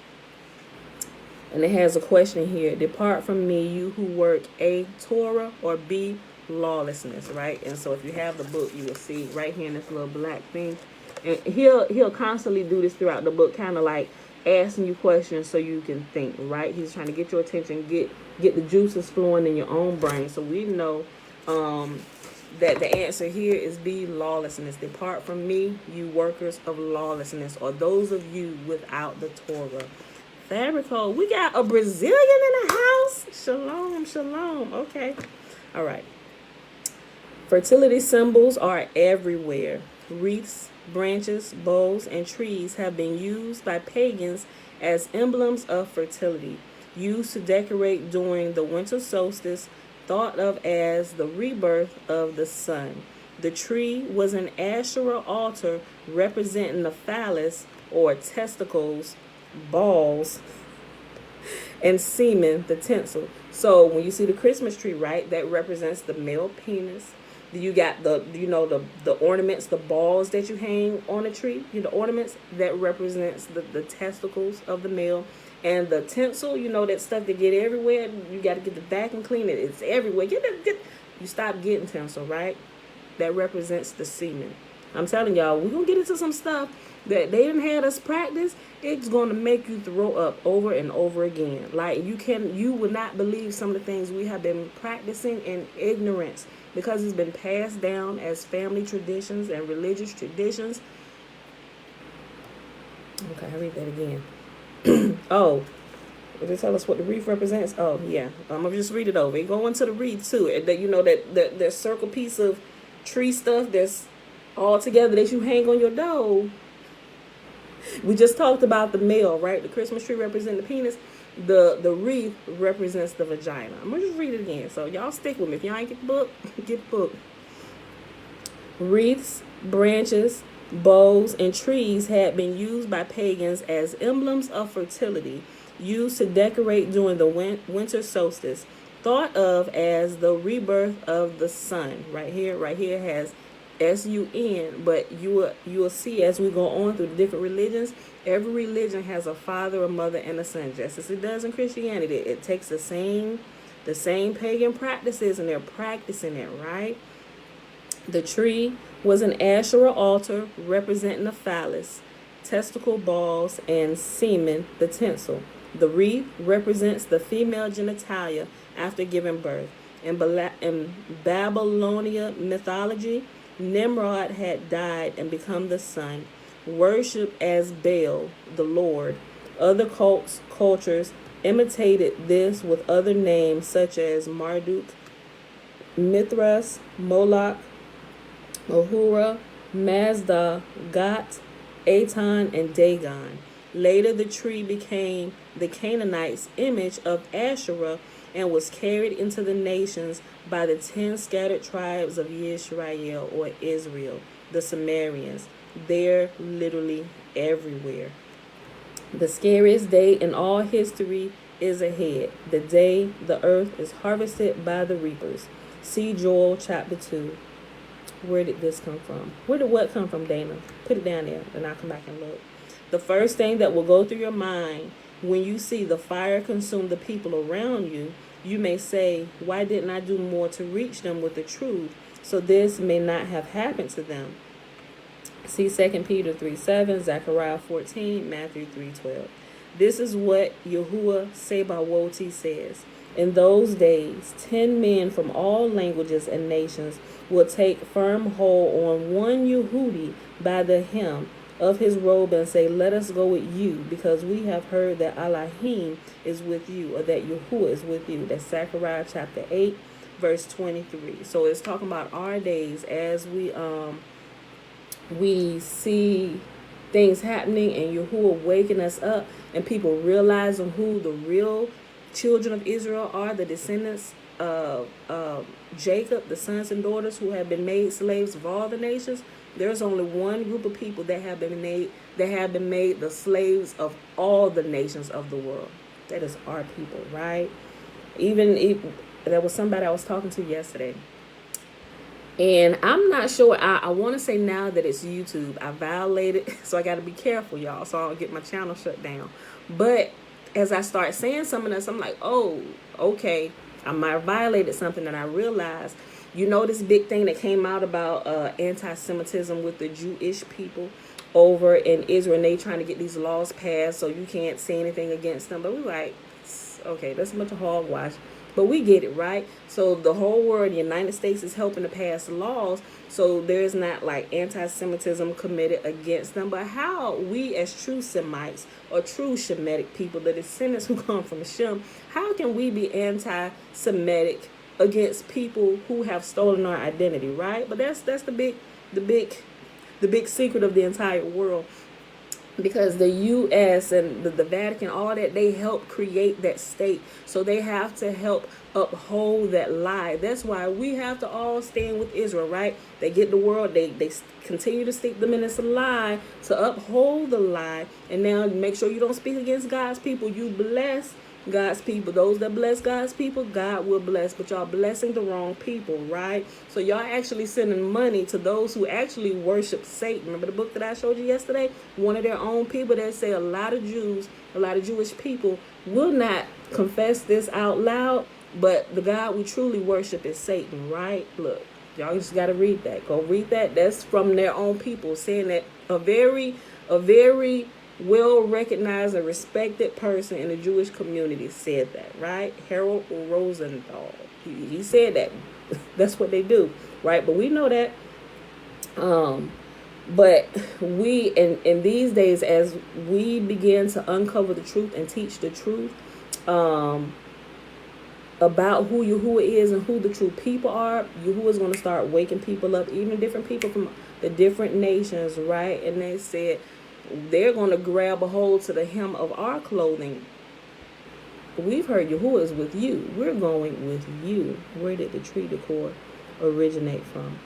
And it has a question here. Depart from me, you who work A, Torah, or B, lawlessness, right? And so if you have the book, you will see right here in this little black thing. And he'll constantly do this throughout the book, kind of like asking you questions so you can think, right? He's trying to get your attention, get the juices flowing in your own brain. So we know that the answer here is B, lawlessness. Depart from me, you workers of lawlessness, or those of you without the Torah. Fabrico, we got a Brazilian in the house. Shalom, shalom. Okay. All right. Fertility symbols are everywhere. Wreaths, branches, bowls, and trees have been used by pagans as emblems of fertility, used to decorate during the winter solstice, thought of as the rebirth of the sun. The tree was an Asherah altar representing the phallus or testicles, balls, and semen, the tinsel. So when you see the Christmas tree, right, that represents the male penis. You got the ornaments, the balls that you hang on a tree. The ornaments that represents the testicles of the male, and the tinsel. That stuff that get everywhere. You got to get the vacuum clean it. It's everywhere. You stop getting tinsel, right? That represents the semen. I'm telling y'all, we're gonna get into some stuff that they didn't have us practice. It's gonna make you throw up over and over again. Like you would not believe some of the things we have been practicing in ignorance, because it's been passed down as family traditions and religious traditions. Okay, I read that again. Oh, did they tell us what the wreath represents? Oh yeah, I'm gonna just read it over. Go into the wreath too. That circle piece of tree stuff that's all together that you hang on your door. We just talked about the male, right? The Christmas tree represents the penis. The wreath represents the vagina. I'm gonna just read it again. So y'all stick with me. If y'all ain't get the book, get the book. Wreaths, branches, bows, and trees had been used by pagans as emblems of fertility, used to decorate during the winter solstice, thought of as the rebirth of the sun. Right here has S-U-N, but you will see as we go on through the different religions, every religion has a father, a mother, and a son, just as it does in Christianity. It takes the same pagan practices, and they're practicing it, right? The tree was an Asherah altar representing the phallus, testicle balls, and semen, the tinsel. The wreath represents the female genitalia after giving birth. In Babylonian mythology, Nimrod had died and become the sun, worshipped as Baal, the Lord. Other cultures imitated this with other names such as Marduk, Mithras, Moloch, Ahura, Mazda, Gat, Aton, and Dagon. Later, the tree became the Canaanites' image of Asherah and was carried into the nations by the 10 scattered tribes of Yisrael, or Israel, the Sumerians. They're literally everywhere. The scariest day in all history is ahead, the day the earth is harvested by the reapers. See Joel chapter 2. Where did this come from? Where did what come from, Dana? Put it down there, and I'll come back and look. The first thing that will go through your mind when you see the fire consume the people around you, you may say, why didn't I do more to reach them with the truth, so this may not have happened to them? See 2 Peter 3:7, Zechariah 14, Matthew 3:12. This is what Yahuah Sebawoti says. In those days, 10 men from all languages and nations will take firm hold on one Yehudi by the hem of his robe and say, let us go with you, because we have heard that Elohim is with you, or that Yahuah is with you. That's Zechariah chapter 8, verse 23. So it's talking about our days as we see things happening and Yahuah waking us up, and people realizing who the real children of Israel are, the descendants of Jacob, the sons and daughters who have been made slaves of all the nations. There's only one group of people that have been made the slaves of all the nations of the world. That is our people, right? There was somebody I was talking to yesterday, and I'm not sure. I want to say now that it's YouTube. I violated, so I got to be careful, y'all, so I don't get my channel shut down. But as I start saying some of this, I'm like, oh, okay, I might have violated something, and I realized, this big thing that came out about anti-Semitism with the Jewish people over in Israel, and they trying to get these laws passed so you can't say anything against them. But we're like, okay, that's a bunch of hogwash. But we get it, right? So the whole world, the United States, is helping to pass laws so there's not like anti-Semitism committed against them. But how we as true Semites or true Shemitic people, the descendants who come from Shem, how can we be anti-Semitic against people who have stolen our identity, right? But that's the big secret of the entire world. Because the U.S. and the Vatican, all that, they help create that state. So they have to help uphold that lie. That's why we have to all stand with Israel, right? They get the world, they continue to steep them in this lie to uphold the lie. And now make sure you don't speak against God's people. You bless God's people, those that bless God's people, God will bless. But y'all blessing the wrong people, right? So y'all actually sending money to those who actually worship Satan. Remember the book that I showed you yesterday? One of their own people that say a lot of Jews, a lot of Jewish people will not confess this out loud, but the God we truly worship is Satan, right? Look, y'all just got to read that. Go read that. That's from their own people saying that a very well recognized and respected person in the Jewish community said that, right? Harold Rosenthal. He said that. That's what they do, right? But we know that. But we in these days, as we begin to uncover the truth and teach the truth, about who Yahuah is and who the true people are, Yahuah is going to start waking people up, even different people from the different nations, right? And they said they're going to grab a hold to the hem of our clothing. We've heard Yahuah is with you. We're going with you. Where did the tree decor originate from?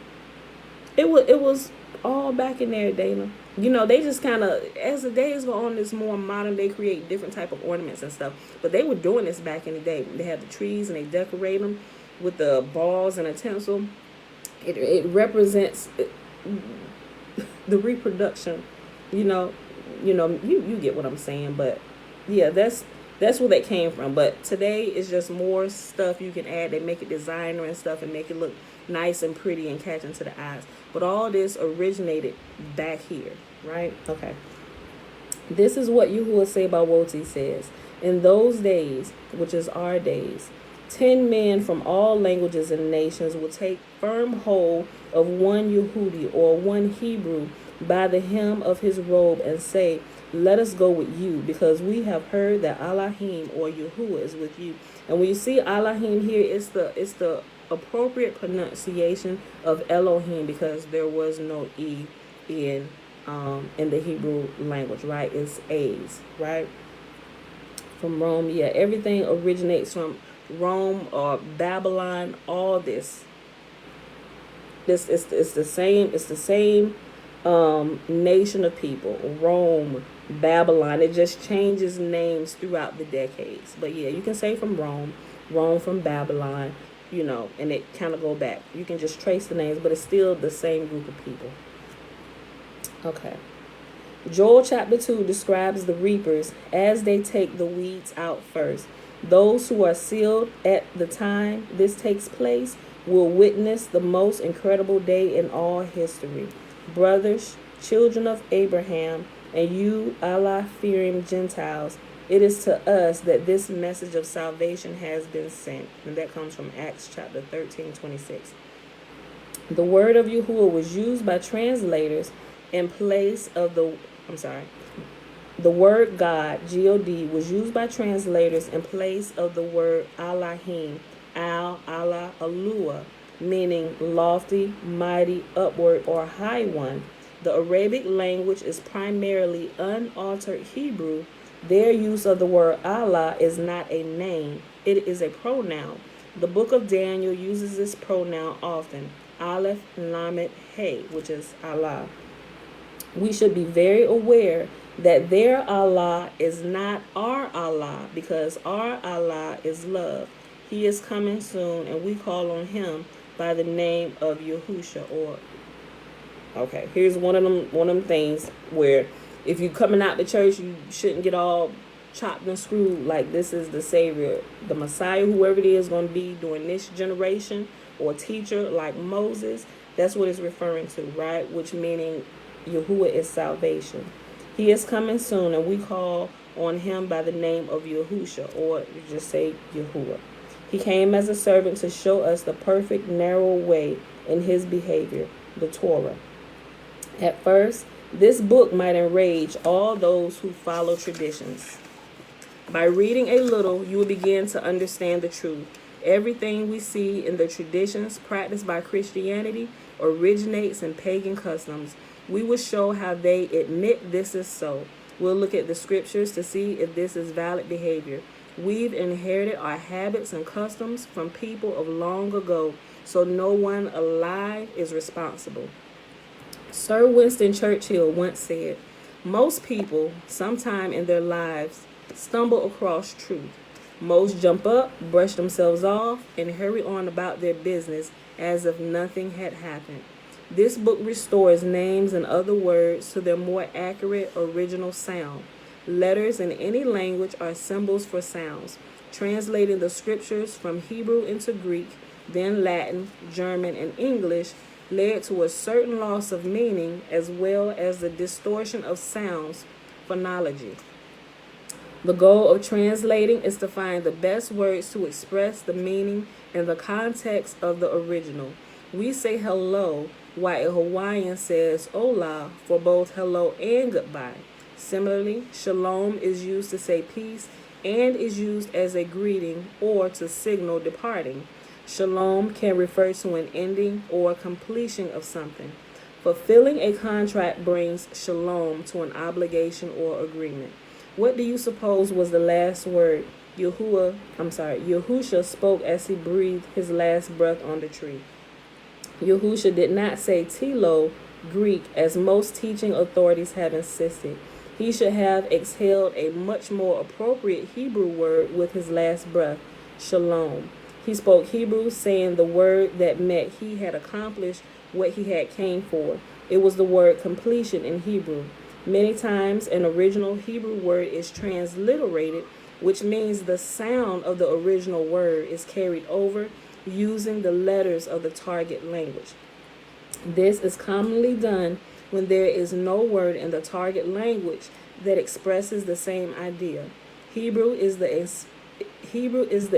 It was all back in there, Dana. You know, they just kind of, as the days go on, it's more modern. They create different type of ornaments and stuff. But they were doing this back in the day. They had the trees and they decorate them with the balls and a tinsel. It represents the reproduction. You get what I'm saying. But yeah, that's where that came from. But today is just more stuff you can add. They make it designer and stuff and make it look nice and pretty and catching to the eyes. But all this originated back here, right? Okay. This is what Yahuah say about Woti says. In those days, which is our days, 10 men from all languages and nations will take firm hold of one Yehudi or one Hebrew by the hem of his robe and say, let us go with you, because we have heard that Elohim or Yahuah is with you. And when you see Elohim here, it's the appropriate pronunciation of Elohim, because there was no E in the Hebrew language, right? It's A's, right? From Rome, yeah, everything originates from Rome or Babylon. All this it's the same nation of people. Rome, Babylon. It just changes names throughout the decades. But yeah, you can say from Rome from Babylon, and it kind of go back. You can just trace the names, but it's still the same group of people. Okay. Joel chapter 2 describes the reapers as they take the weeds out first. Those who are sealed at the time this takes place will witness the most incredible day in all history. Brothers, children of Abraham, and you Allah-fearing Gentiles, it is to us that this message of salvation has been sent. And that comes from Acts chapter 13:26. The word of Yahuah was used by translators in place of the word God, G-O-D, was used by translators in place of the word Elohim, Allah, Alua, meaning lofty, mighty, upward, or high one. The Arabic language is primarily unaltered Hebrew. Their use of the word Allah is not a name. It is a pronoun. The book of Daniel uses this pronoun often. Aleph, Lamed, Hey, which is Allah. We should be very aware that their Allah is not our Allah, because our Allah is love. He is coming soon, and we call on him by the name of Yahusha. Okay, here's one of them things where if you're coming out the church, you shouldn't get all chopped and screwed like this is the Savior, the Messiah, whoever it is going to be during this generation, or teacher like Moses. That's what it's referring to, right? Which meaning Yahuah is salvation. He is coming soon, and we call on him by the name of Yahusha, or you just say Yahuah. He came as a servant to show us the perfect narrow way in his behavior, the Torah. At first, this book might enrage all those who follow traditions. By reading a little, you will begin to understand the truth. Everything we see in the traditions practiced by Christianity originates in pagan customs. We will show how they admit this is so. We'll look at the scriptures to see if this is valid behavior. We've inherited our habits and customs from people of long ago, so no one alive is responsible. Sir Winston Churchill once said, most people, sometime in their lives, stumble across truth. Most jump up, brush themselves off, and hurry on about their business as if nothing had happened. This book restores names and other words to their more accurate original sound. Letters in any language are symbols for sounds. Translating the scriptures from Hebrew into Greek, then Latin, German, and English led to a certain loss of meaning as well as the distortion of sounds, phonology. The goal of translating is to find the best words to express the meaning and the context of the original. We say hello, while a Hawaiian says hola for both hello and goodbye. Similarly, shalom is used to say peace and is used as a greeting or to signal departing. Shalom can refer to an ending or completion of something. Fulfilling a contract brings shalom to an obligation or agreement. What do you suppose was the last word Yahusha spoke as he breathed his last breath on the tree? Yahusha did not say tilo, Greek, as most teaching authorities have insisted. He should have exhaled a much more appropriate Hebrew word with his last breath, shalom. He spoke Hebrew, saying the word that meant he had accomplished what he had came for. It was the word completion in Hebrew. Many times an original Hebrew word is transliterated, which means the sound of the original word is carried over using the letters of the target language. This is commonly done when there is no word in the target language that expresses the same idea. Hebrew is the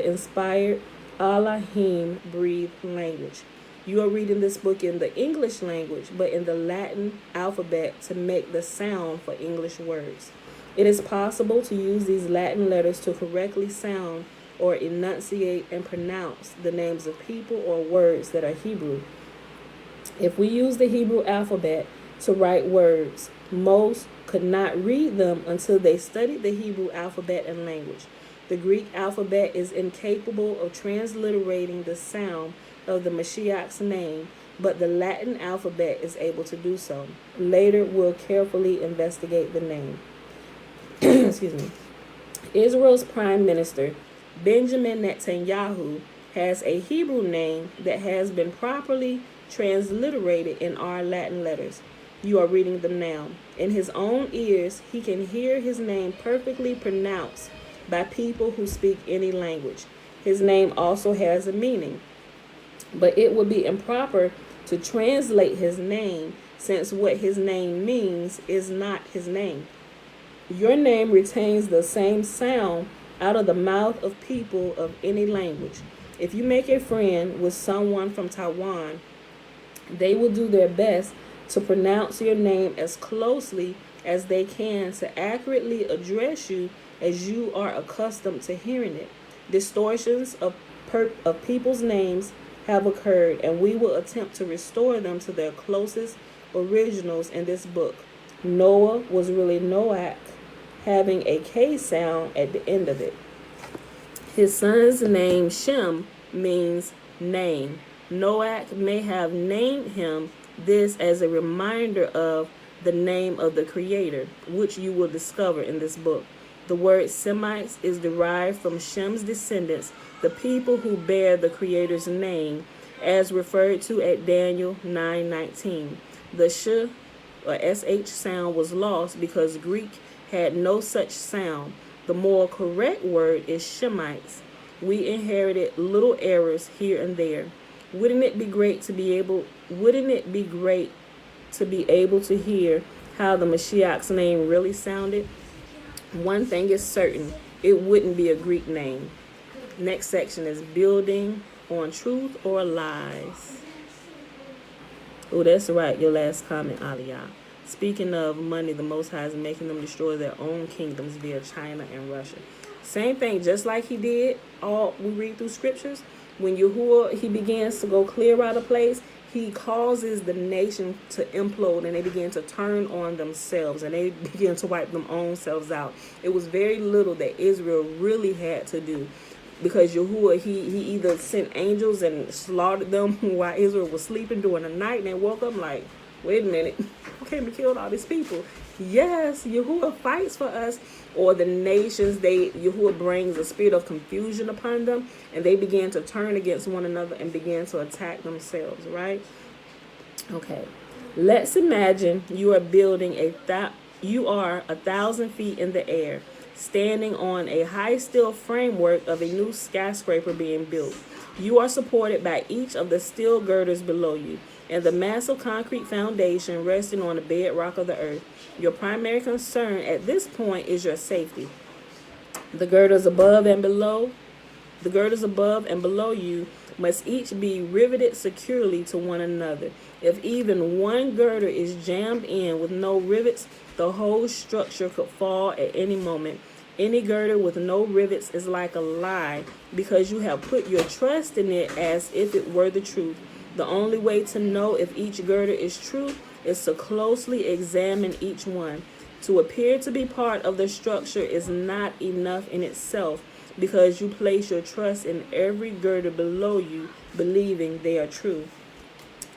inspired Elohim breathed language. You are reading this book in the English language, but in the Latin alphabet to make the sound for English words. It is possible to use these Latin letters to correctly sound or enunciate and pronounce the names of people or words that are Hebrew. If we use the Hebrew alphabet to write words, most could not read them until they studied the Hebrew alphabet and language. The Greek alphabet is incapable of transliterating the sound of the Mashiach's name, but the Latin alphabet is able to do so. Later, we'll carefully investigate the name. Excuse me. Israel's Prime Minister, Benjamin Netanyahu, has a Hebrew name that has been properly transliterated in our Latin letters. You are reading them now. In his own ears, he can hear his name perfectly pronounced by people who speak any language. His name also has a meaning, but it would be improper to translate his name since what his name means is not his name. Your name retains the same sound out of the mouth of people of any language. If you make a friend with someone from Taiwan, they will do their best to pronounce your name as closely as they can to accurately address you as you are accustomed to hearing it. Distortions of people's names have occurred, and we will attempt to restore them to their closest originals in this book. Noah was really Noach, having a K sound at the end of it. His son's name, Shem, means name. Noach may have named him this as a reminder of the name of the Creator, which you will discover in this book. The word Semites is derived from Shem's descendants, the people who bear the Creator's name, as referred to at Daniel 9:19. The sh or sh sound was lost because Greek had no such sound. The more correct word is Shemites. We inherited little errors here and there. Wouldn't it be great to be able to hear how the Mashiach's name really sounded? One thing is certain, it wouldn't be a Greek name. Next section is building on truth or lies. Oh, that's right, your last comment, Aliyah. Speaking of money, the Most High is making them destroy their own kingdoms via China and Russia. Same thing, just like he did, we read through scriptures. When Yahuah, he begins to go clear out a place, he causes the nation to implode and they begin to turn on themselves and they begin to wipe them own selves out. It was very little that Israel really had to do because Yahuah, he either sent angels and slaughtered them while Israel was sleeping during the night and they woke up like, wait a minute, who came and killed all these people? Yes, Yahuah fights for us, or the nations. Yahuah brings a spirit of confusion upon them, and they begin to turn against one another and begin to attack themselves. Right? Okay. Let's imagine you are building you are 1,000 feet in the air, standing on a high steel framework of a new skyscraper being built. You are supported by each of the steel girders below you, and the massive concrete foundation resting on the bedrock of the earth. Your primary concern at this point is your safety. The girders above and below the girders above and below you must each be riveted securely to one another. If even one girder is jammed in with no rivets, the whole structure could fall at any moment. Any girder with no rivets is like a lie, because you have put your trust in it as if it were the truth. The only way to know if each girder is true is to closely examine each one. To appear to be part of the structure is not enough in itself, because you place your trust in every girder below you, believing they are true.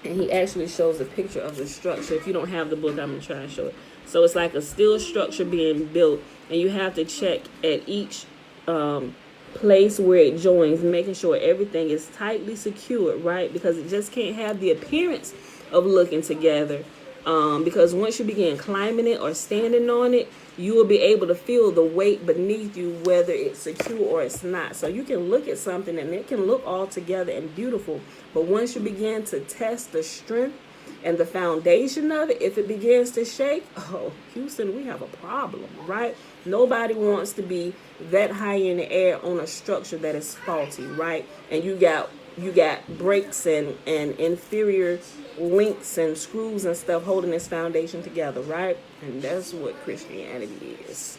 And he actually shows a picture of the structure. If you don't have the book, I'm going to try and show it. So it's like a steel structure being built, and you have to check at each place where it joins, making sure everything is tightly secured, right? Because it just can't have the appearance of looking together. Because once you begin climbing it or standing on it, you will be able to feel the weight beneath you, whether it's secure or it's not. So you can look at something and it can look all together and beautiful. But once you begin to test the strength and the foundation of it, if it begins to shake, oh, Houston, we have a problem, right? Nobody wants to be that high in the air on a structure that is faulty, right? And you got brakes and inferior links and screws and stuff holding this foundation together, right? And that's what Christianity is.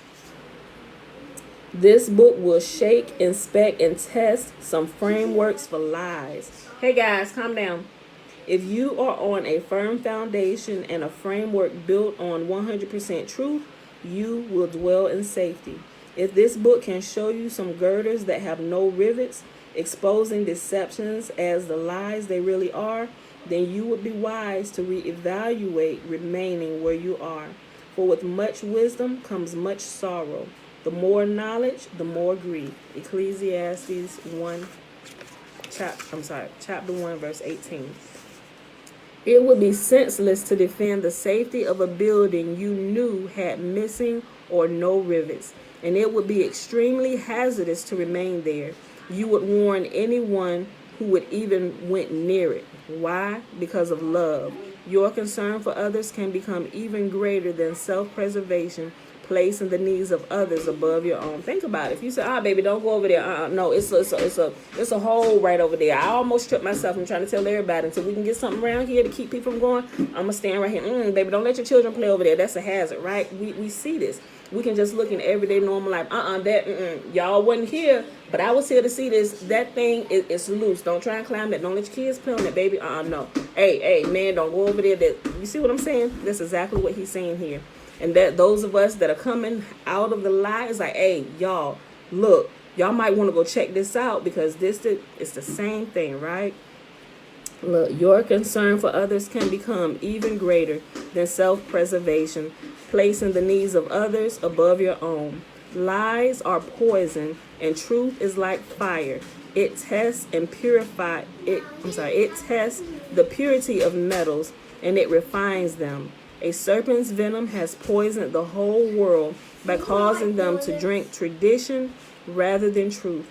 This book will shake, inspect, and test some frameworks for lies. Hey guys, calm down. If you are on a firm foundation and a framework built on 100% truth, you will dwell in safety. If this book can show you some girders that have no rivets, exposing deceptions as the lies they really are, then you would be wise to reevaluate remaining where you are. For with much wisdom comes much sorrow. The more knowledge, the more grief. Ecclesiastes chapter 1, verse 18. It would be senseless to defend the safety of a building you knew had missing or no rivets, and it would be extremely hazardous to remain there. You would warn anyone who would even went near it. Why? Because of love. Your concern for others can become even greater than self-preservation, placing the needs of others above your own. Think about it. If you say, baby, don't go over there. No, it's a hole right over there. I almost tripped myself. I'm trying to tell everybody until we can get something around here to keep people from going. I'm going to stand right here. Baby, don't let your children play over there. That's a hazard, right? We see this. We can just look in everyday normal life. Y'all wasn't here, but I was here to see this. That thing is loose. Don't try and climb it. Don't let your kids play on it, baby. No. Hey, man, don't go over there. You see what I'm saying? That's exactly what he's saying here. And that those of us that are coming out of the lie is like, hey, y'all, look, y'all might want to go check this out, because it's the same thing, right? Look, your concern for others can become even greater than self-preservation, placing the needs of others above your own. Lies are poison, and truth is like fire. It tests and purify it. It tests the purity of metals, and it refines them. A serpent's venom has poisoned the whole world by causing them to drink tradition rather than truth.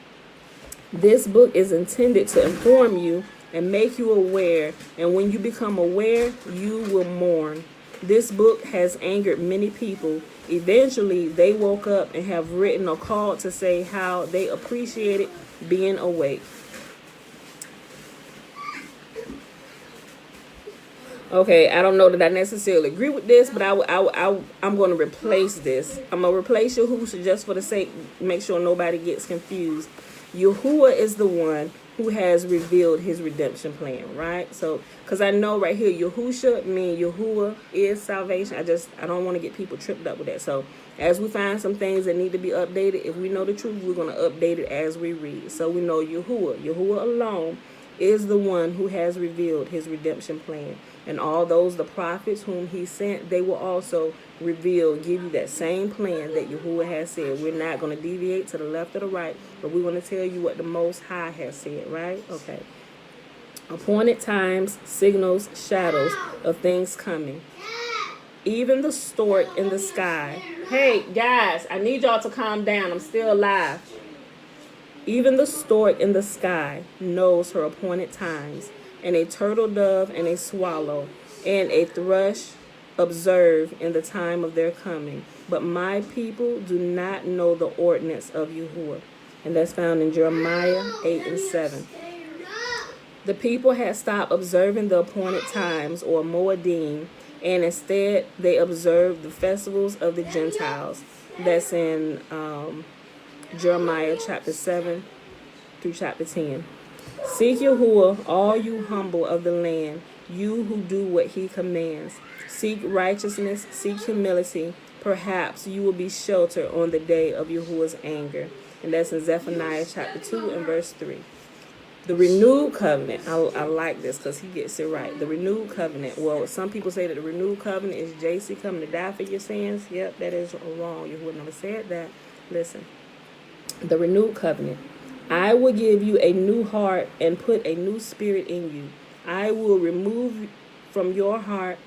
This book is intended to inform you and make you aware, and when you become aware, you will mourn. This book has angered many people. Eventually, they woke up and have written or called to say how they appreciated being awake. Okay, I don't know that I necessarily agree with this, but I'm going to replace this. I'm going to replace Yahushua just for the sake, make sure nobody gets confused. Yahuah is the one who has revealed his redemption plan, right? So, because I know right here, Yahushua means Yahuah is salvation. I don't want to get people tripped up with that. So, as we find some things that need to be updated, if we know the truth, we're going to update it as we read. So, we know Yahuah alone is the one who has revealed his redemption plan. And all those, the prophets whom he sent, they will also reveal, give you that same plan that Yahuah has said. We're not going to deviate to the left or the right, but we're going to tell you what the Most High has said, right? Okay. Appointed times, signals, shadows of things coming. Even the stork in the sky. Hey, guys, I need y'all to calm down. I'm still live. Even the stork in the sky knows her appointed times, and a turtle dove and a swallow and a thrush observe in the time of their coming. But my people do not know the ordinance of Yahuah. And that's found in Jeremiah 8 and 7. The people had stopped observing the appointed times, or Moedim, and instead they observed the festivals of the Gentiles. That's in Jeremiah chapter 7 through chapter 10. Seek Yahuah, all you humble of the land, you who do what he commands. Seek righteousness, seek humility. Perhaps you will be sheltered on the day of Yahuah's anger. And that's in Zephaniah chapter 2 and verse 3. The renewed covenant, I like this because he gets it right. The renewed covenant. Well, some people say that the renewed covenant is JC coming to die for your sins. Yep, that is wrong. Yahuah never said that. Listen. The renewed covenant. I will give you a new heart and put a new spirit in you. I will remove from you your heart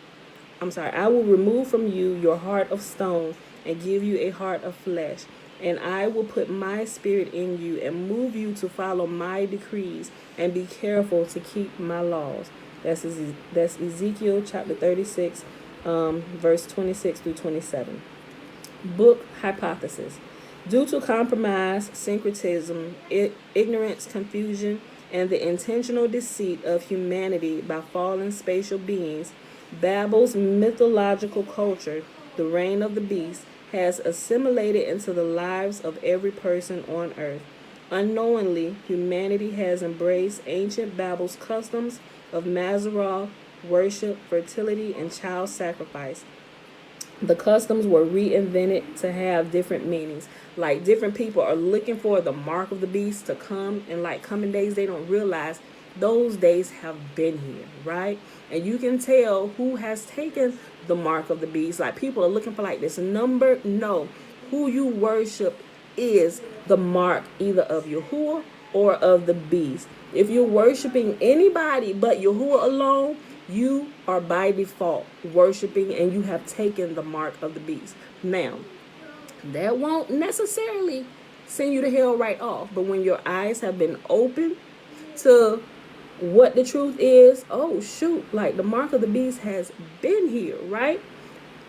of stone and give you a heart of flesh. And I will put my spirit in you and move you to follow my decrees and be careful to keep my laws. That's Ezekiel chapter 36, verse 26 through 27. Book hypothesis. Due to compromise, syncretism, ignorance, confusion, and the intentional deceit of humanity by fallen spatial beings, Babel's mythological culture, the reign of the beast, has assimilated into the lives of every person on earth. Unknowingly, humanity has embraced ancient Babel's customs of Mazarah, worship, fertility, and child sacrifice. The customs were reinvented to have different meanings. Like, different people are looking for the mark of the beast to come, and like coming days, they don't realize those days have been here, right? And you can tell who has taken the mark of the beast. Like, people are looking for like this number. No, who you worship is the mark either of Yahuah or of the beast. If you're worshiping anybody but Yahuah alone, you are by default worshiping, and you have taken the mark of the beast. Now, that won't necessarily send you to hell right off, but when your eyes have been opened to what the truth is, oh shoot, like the mark of the beast has been here, right?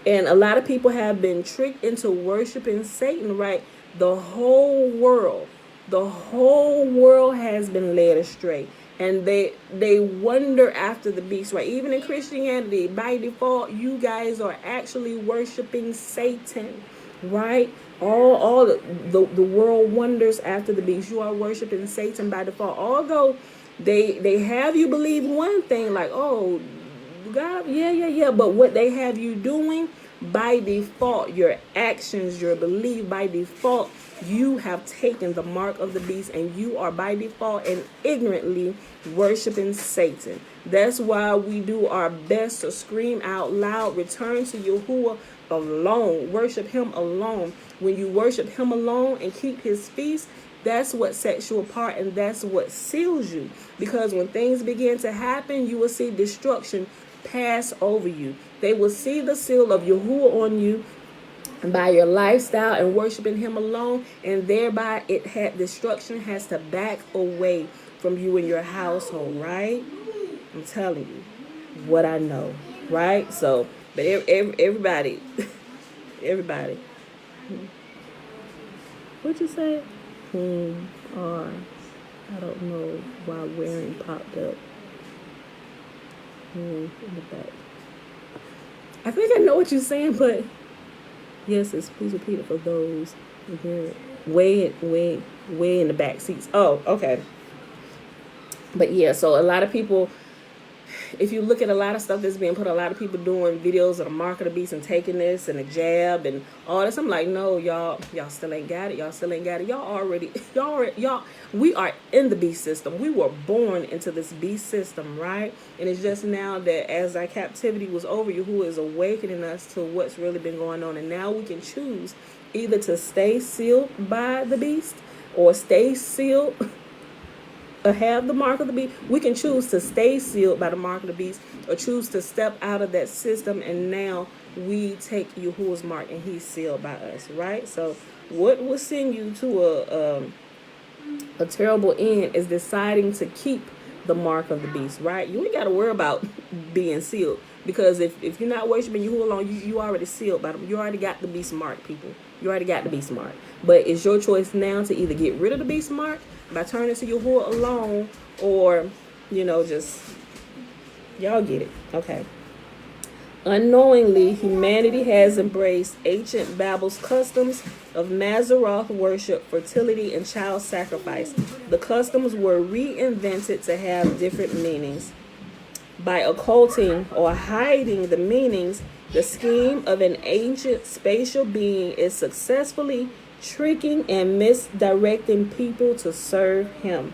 And a lot of people have been tricked into worshiping Satan, right? The whole world has been led astray. And they wonder after the beast, right? Even in Christianity, by default, you guys are actually worshiping Satan, right? All the world wonders after the beast. You are worshiping Satan by default. Although they have you believe one thing, like, oh, God, yeah. But what they have you doing, by default, your actions, your belief, by default, you have taken the mark of the beast, and you are by default and ignorantly worshiping Satan. That's why we do our best to scream out loud, return to Yahuah alone, worship him alone. When you worship him alone and keep his feast, that's what sets you apart, and that's what seals you. Because when things begin to happen, you will see destruction pass over you. They will see the seal of Yahuah on you by your lifestyle and worshiping him alone, and thereby destruction has to back away from you and your household, right? I'm telling you what I know, right? So, but everybody, what'd you say? I don't know why wearing popped up in the back. I think I know what you're saying, but yes, please repeat it for those who hear it. Way in the back seats. Oh, okay. But yeah, so a lot of people if you look at a lot of stuff that's being put, a lot of people doing videos of the mark of the beast and taking this and the jab and all this. I'm like, no, y'all still ain't got it. Y'all still ain't got it. We are in the beast system. We were born into this beast system, right? And it's just now that as our captivity was over, Yahuah is awakening us to what's really been going on. And now we can choose either to stay sealed by the beast or stay sealed have the mark of the beast. We can choose to stay sealed by the mark of the beast or choose to step out of that system, and now we take Yahuah's mark and he's sealed by us, right? So what will send you to a terrible end is deciding to keep the mark of the beast, right? You ain't got to worry about being sealed, because if you're not worshiping Yahuah alone, you already sealed by them. You already got the beast mark, people. You already got the beast mark. But it's your choice now to either get rid of the beast mark by turning to Yahuah alone, or, just, y'all get it. Okay. Unknowingly, humanity has embraced ancient Babel's customs of Mazaroth worship, fertility, and child sacrifice. The customs were reinvented to have different meanings. By occulting or hiding the meanings, the scheme of an ancient spatial being is successfully tricking and misdirecting people to serve him.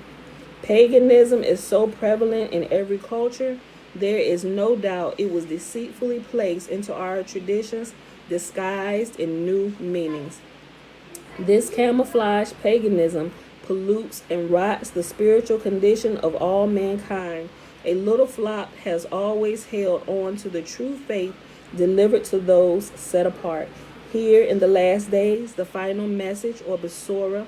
Paganism is so prevalent in every culture, there is no doubt it was deceitfully placed into our traditions, disguised in new meanings. This camouflaged paganism pollutes and rots the spiritual condition of all mankind. A little flock has always held on to the true faith delivered to those set apart. Here in the last days, the final message, or Besorah,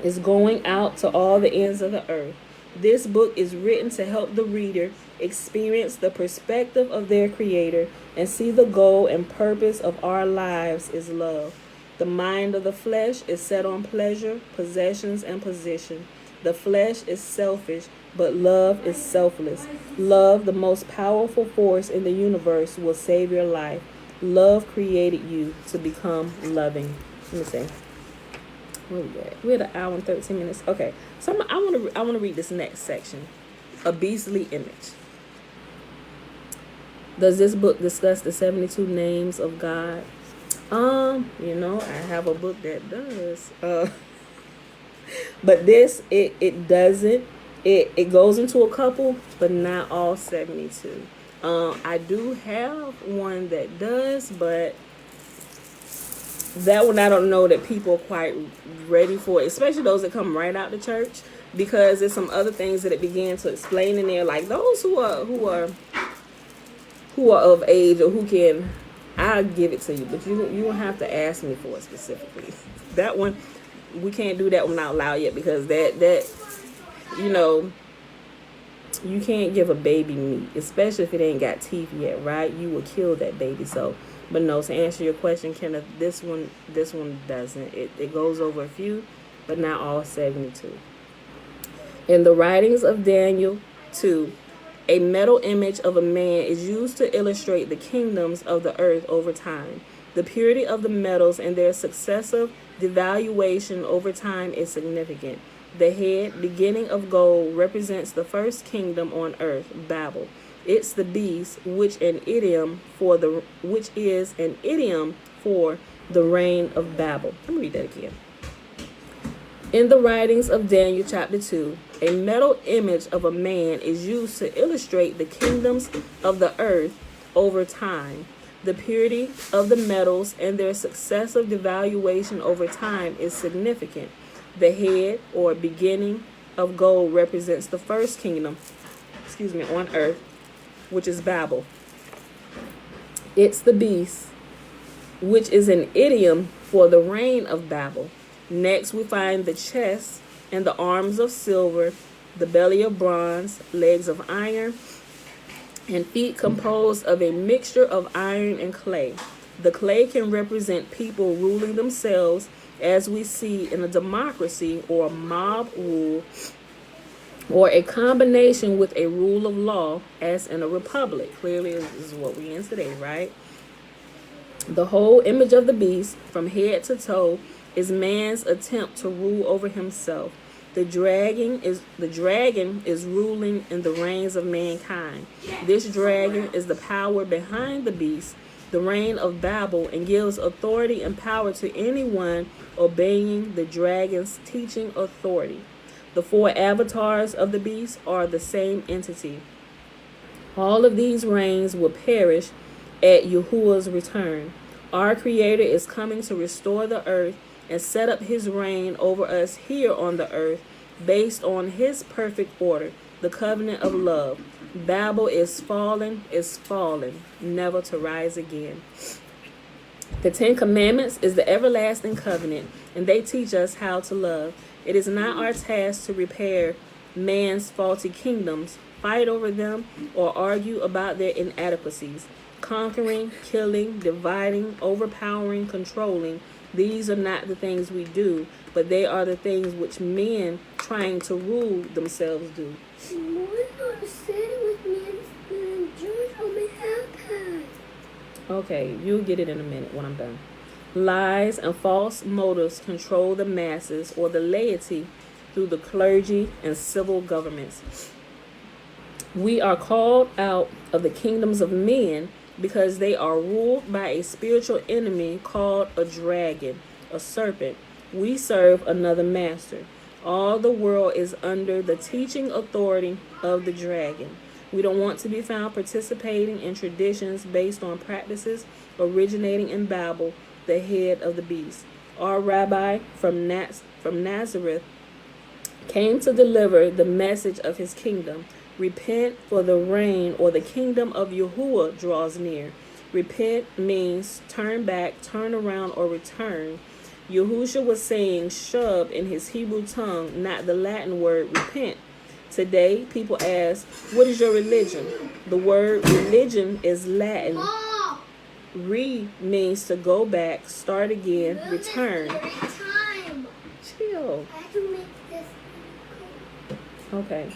is going out to all the ends of the earth. This book is written to help the reader experience the perspective of their Creator and see the goal and purpose of our lives is love. The mind of the flesh is set on pleasure, possessions, and position. The flesh is selfish, but love is selfless. Love, the most powerful force in the universe, will save your life. Love created you to become loving. Let me see. Where we at? We're at 1 hour and 13 minutes. Okay, so I want to read this next section. A beastly image. Does this book discuss the 72 names of God? I have a book that does. But this it doesn't. It goes into a couple, but not all 72. I do have one that does, but that one I don't know that people are quite ready for, especially those that come right out the church, because there's some other things that it began to explain in there, like those who are of age or who can, I'll give it to you, but you don't have to ask me for it specifically. That one, we can't do that one out loud yet, because that you can't give a baby meat, especially if it ain't got teeth yet, right? You will kill that baby. So, but no, to answer your question, Kenneth, this one doesn't. It goes over a few, but not all 72. In the writings of Daniel 2, a metal image of a man is used to illustrate the kingdoms of the earth over time. The purity of the metals and their successive devaluation over time is significant. The head, beginning of gold, represents the first kingdom on earth, Babel. It's the beast, which is an idiom for the reign of Babel. Let me read that again. In the writings of Daniel chapter 2, a metal image of a man is used to illustrate the kingdoms of the earth over time. The purity of the metals and their successive devaluation over time is significant. The head, or beginning of gold, represents the first kingdom, on earth, which is Babel. It's the beast, which is an idiom for the reign of Babel. Next, we find the chest and the arms of silver, the belly of bronze, legs of iron, and feet composed of a mixture of iron and clay. The clay can represent people ruling themselves, as we see in a democracy or a mob rule, or a combination with a rule of law, as in a republic. Clearly, this is what we're in today, right? The whole image of the beast, from head to toe, is man's attempt to rule over himself. The dragon is ruling in the reigns of mankind. This dragon is the power behind the beast, the reign of Babel, and gives authority and power to anyone obeying the dragon's teaching authority. The four avatars of the beast are the same entity. All of these reigns will perish at Yahuah's return. Our Creator is coming to restore the earth and set up his reign over us here on the earth based on his perfect order, the covenant of love. Babel is fallen, never to rise again. The 10 Commandments is the everlasting covenant, and they teach us how to love. It is not our task to repair man's faulty kingdoms, fight over them, or argue about their inadequacies. Conquering, killing, dividing, overpowering, controlling, these are not the things we do, but they are the things which men trying to rule themselves do. Okay, you'll get it in a minute when I'm done. Lies and false motives control the masses or the laity through the clergy and civil governments. We are called out of the kingdoms of men because they are ruled by a spiritual enemy called a dragon, a serpent. We serve another master. All the world is under the teaching authority of the dragon. We don't want to be found participating in traditions based on practices originating in Babel, the head of the beast. Our rabbi from Nazareth came to deliver the message of his kingdom. Repent, for the reign or the kingdom of Yahuah draws near. Repent means turn back, turn around, or return. Yahusha was saying shub in his Hebrew tongue, not the Latin word repent. Today, people ask, what is your religion? The word religion is Latin. Re means to go back, start again, return. Chill. Okay.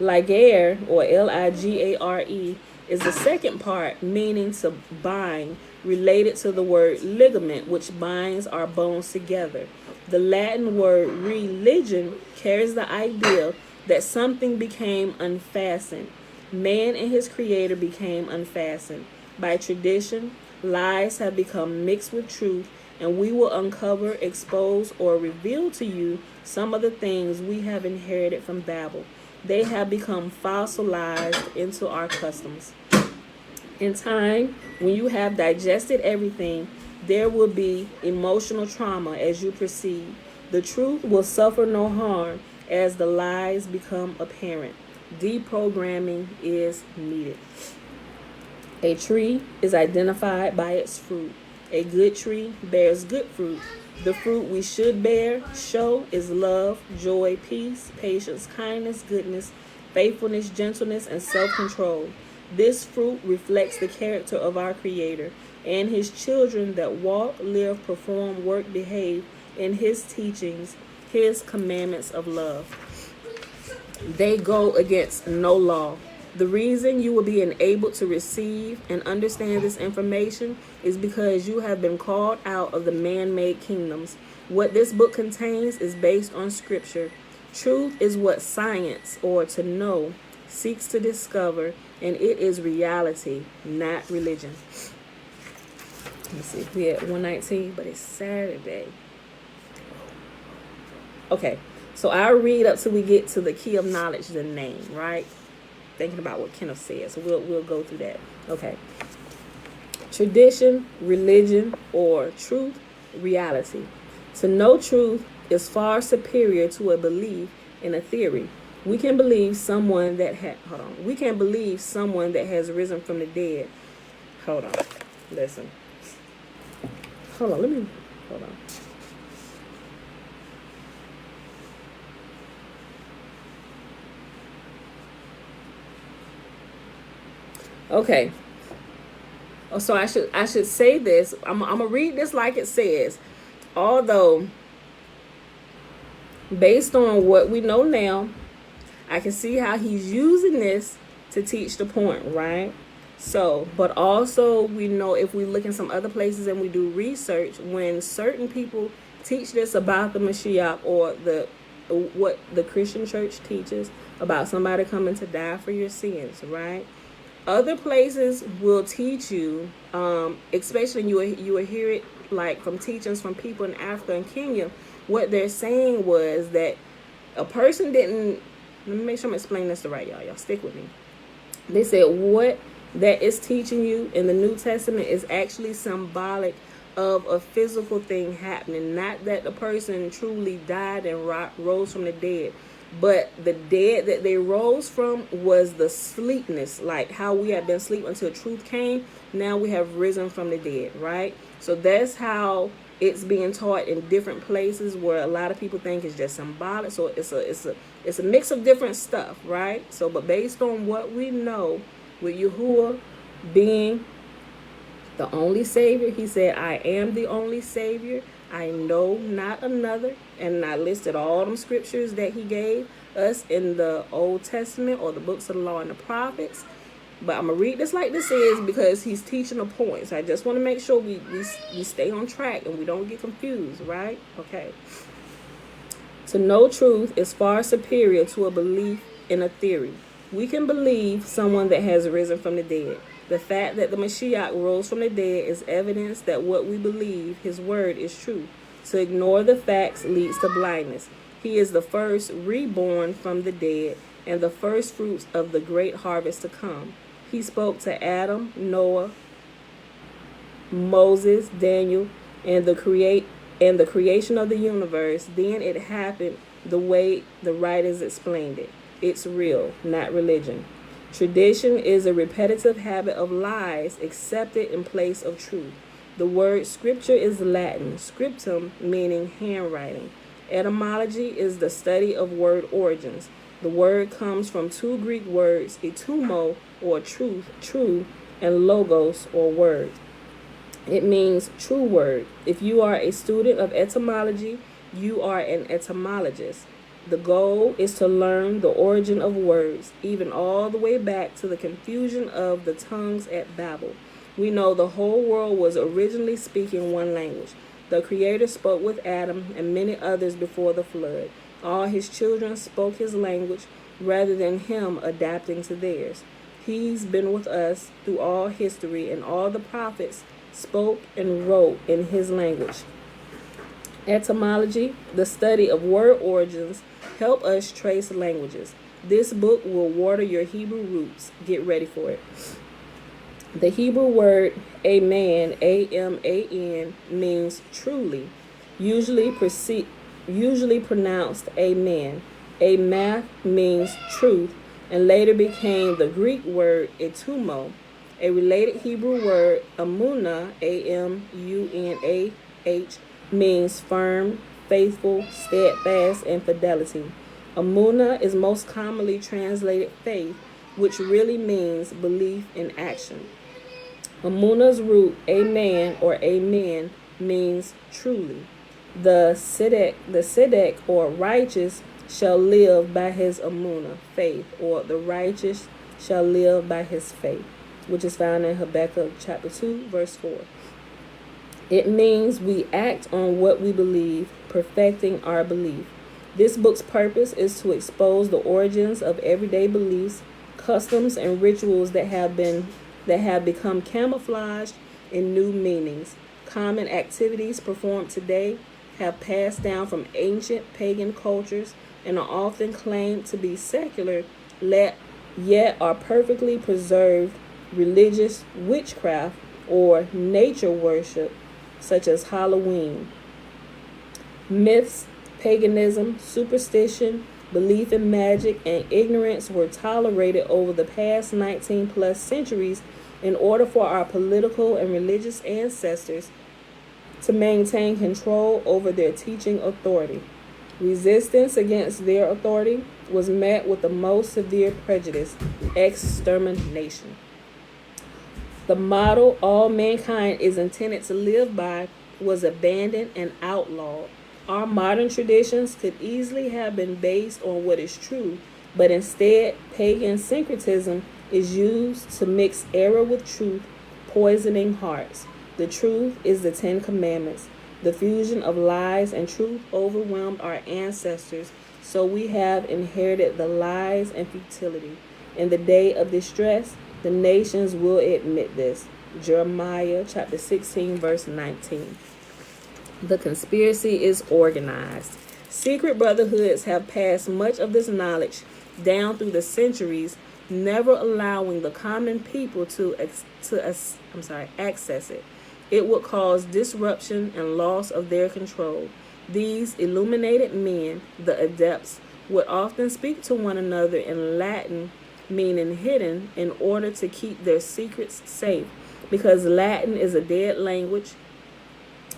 Ligare, or Ligare, is the second part, meaning to bind, related to the word ligament, which binds our bones together. The Latin word religion carries the idea that something became unfastened. Man and his creator became unfastened. By tradition, lies have become mixed with truth, and we will uncover, expose, or reveal to you some of the things we have inherited from Babel. They have become fossilized into our customs. In time, when you have digested everything, there will be emotional trauma as you proceed. The truth will suffer no harm as the lies become apparent. Deprogramming is needed. A tree is identified by its fruit. A good tree bears good fruit. The fruit we should show is love, joy, peace, patience, kindness, goodness, faithfulness, gentleness, and self-control. This fruit reflects the character of our Creator and his children that walk, live, perform, work, behave in his teachings, his commandments of love. They go against no law. The reason you will be enabled to receive and understand this information is because you have been called out of the man-made kingdoms. What this book contains is based on scripture. Truth is what science, or to know, seeks to discover, and it is reality, not religion. Let me see, we're at 119, but it's Saturday. Okay, so I'll read up till we get to the key of knowledge, the name, right? Thinking about what Kenneth said, so we'll go through that. Okay. Tradition, religion, or truth, reality. To know truth is far superior to a belief in a theory. We can believe someone that we can believe someone that has risen from the dead. Hold on. Listen. Hold on. Okay. So I should say this. I'm gonna read this like it says. Although, based on what we know now, I can see how he's using this to teach the point, right? So, but also we know if we look in some other places and we do research, when certain people teach this about the Mashiach or the what the Christian church teaches about somebody coming to die for your sins, right? Other places will teach you, especially you will hear it like from teachings from people in Africa and Kenya. What they're saying was that a person didn't. Let me make sure I'm explaining this right, y'all. Y'all stick with me. They said what that is teaching you in the New Testament is actually symbolic of a physical thing happening. Not that the person truly died and rose from the dead, but the dead that they rose from was the sleepness, like how we have been asleep until truth came. Now we have risen from the dead, right? So that's how it's being taught in different places where a lot of people think it's just symbolic. So it's a mix of different stuff, right? So, but based on what we know, with Yahuah being the only Savior, he said, I am the only Savior. I know not another. And I listed all them scriptures that he gave us in the Old Testament or the books of the law and the prophets. But I'm going to read this like this is because he's teaching a point. So I just want to make sure we stay on track and we don't get confused, right? Okay. To know truth is far superior to a belief in a theory. We can believe someone that has risen from the dead. The fact that the Mashiach rose from the dead is evidence that what we believe, his word, is true. To ignore the facts leads to blindness. He is the first reborn from the dead and the first fruits of the great harvest to come. He spoke to Adam, Noah, Moses, Daniel, and the creation of the universe. Then it happened the way the writers explained it. It's real, not religion. Tradition is a repetitive habit of lies accepted in place of truth. The word scripture is Latin, scriptum meaning handwriting. Etymology is the study of word origins. The word comes from two Greek words, etumo, or truth, true, and logos, or word. It means true word. If you are a student of etymology, you are an etymologist. The goal is to learn the origin of words, even all the way back to the confusion of the tongues at Babel. We know the whole world was originally speaking one language. The Creator spoke with Adam and many others before the flood. All his children spoke his language rather than him adapting to theirs. He's been with us through all history, and all the prophets spoke and wrote in his language. Etymology, the study of word origins, help us trace languages. This book will water your Hebrew roots. Get ready for it. The Hebrew word amen, A-M-A-N, means truly, usually pronounced amen. Amath means truth, and later became the Greek word etumo. A related Hebrew word, amunah, A-M-U-N-A-H, means firm, faithful, steadfast, and fidelity. Amunah is most commonly translated faith, which really means belief in action. Amunah's root, amen or amen, means truly. The tzedek or righteous shall live by his amunah, faith, or the righteous shall live by his faith, which is found in Habakkuk chapter 2, verse 4. It means we act on what we believe, perfecting our belief. This book's purpose is to expose the origins of everyday beliefs, customs, and rituals that have become camouflaged in new meanings. Common activities performed today have passed down from ancient pagan cultures and are often claimed to be secular, yet are perfectly preserved religious witchcraft or nature worship, such as Halloween. Myths, paganism, superstition, belief in magic, and ignorance were tolerated over the past 19 plus centuries in order for our political and religious ancestors to maintain control over their teaching authority. Resistance against their authority was met with the most severe prejudice, extermination. The model all mankind is intended to live by was abandoned and outlawed. Our modern traditions could easily have been based on what is true, but instead, pagan syncretism is used to mix error with truth, poisoning hearts. The truth is the Ten Commandments. The fusion of lies and truth overwhelmed our ancestors, So we have inherited the lies and futility. In the day of distress, the nations will admit this. Jeremiah chapter 16, verse 19. The conspiracy is organized. Secret brotherhoods have passed much of this knowledge down through the centuries, never allowing the common people to access it. It would cause disruption and loss of their control. These illuminated men, the adepts, would often speak to one another in Latin, meaning hidden, in order to keep their secrets safe. Because Latin is a dead language,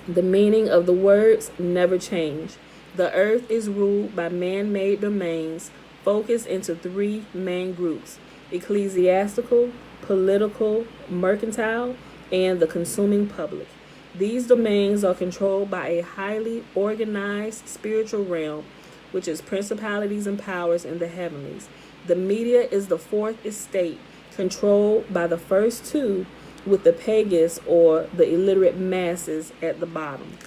the meaning of the words never change. The earth is ruled by man-made domains, focused into three main groups: ecclesiastical, political, mercantile, and the consuming public. These domains are controlled by a highly organized spiritual realm, which is principalities and powers in the heavenlies. The media is the fourth estate, controlled by the first two, with the pagas or the illiterate masses at the bottom.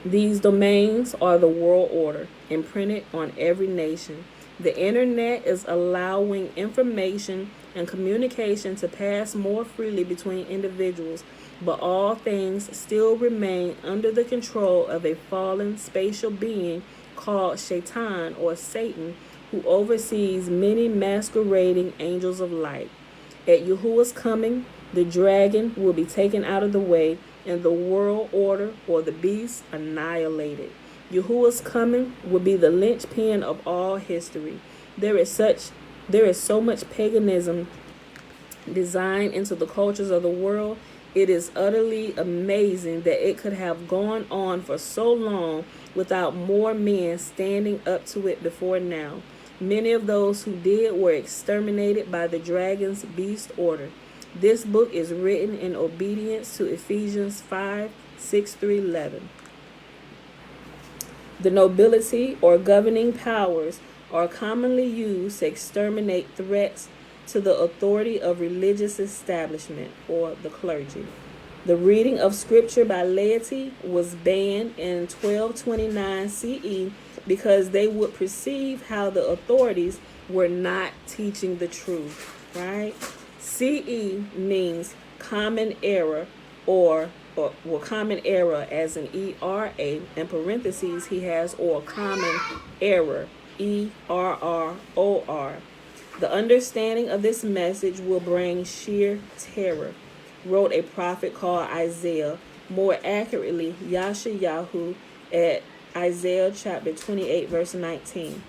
These domains are the world order, imprinted on every nation. The internet is allowing information and communication to pass more freely between individuals, but all things still remain under the control of a fallen spatial being called Shaitan or Satan, who oversees many masquerading angels of light. At Yahuah's coming, the dragon will be taken out of the way, and the world order or the beast annihilated. Yahuah's coming will be the linchpin of all history. There is so much paganism designed into the cultures of the world. It is utterly amazing that it could have gone on for so long without more men standing up to it before now. Many of those who did were exterminated by the dragon's beast order. This book is written in obedience to Ephesians 5:6-11. The nobility or governing powers are commonly used to exterminate threats to the authority of religious establishment or the clergy. The reading of scripture by laity was banned in 1229 CE because they would perceive how the authorities were not teaching the truth, right? CE means common error or common error, as in ERA, in parentheses he has, or common error, ERROR. The understanding of this message will bring sheer terror, wrote a prophet called Isaiah, more accurately Yashayahu, at Isaiah chapter 28 verse 19.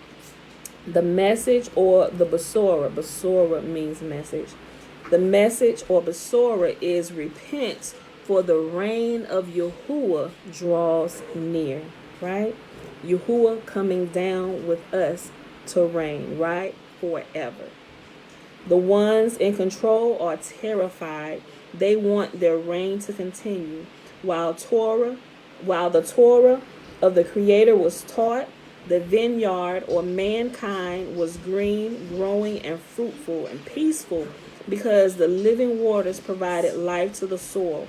The message or the Basora means message. The message or Basora is repent, for the reign of Yahuah draws near, right? Yahuah coming down with us to reign, right? Forever. The ones in control are terrified. They want their reign to continue. While the Torah of the Creator was taught, the vineyard or mankind was green, growing, and fruitful and peaceful, because the living waters provided life to the soil.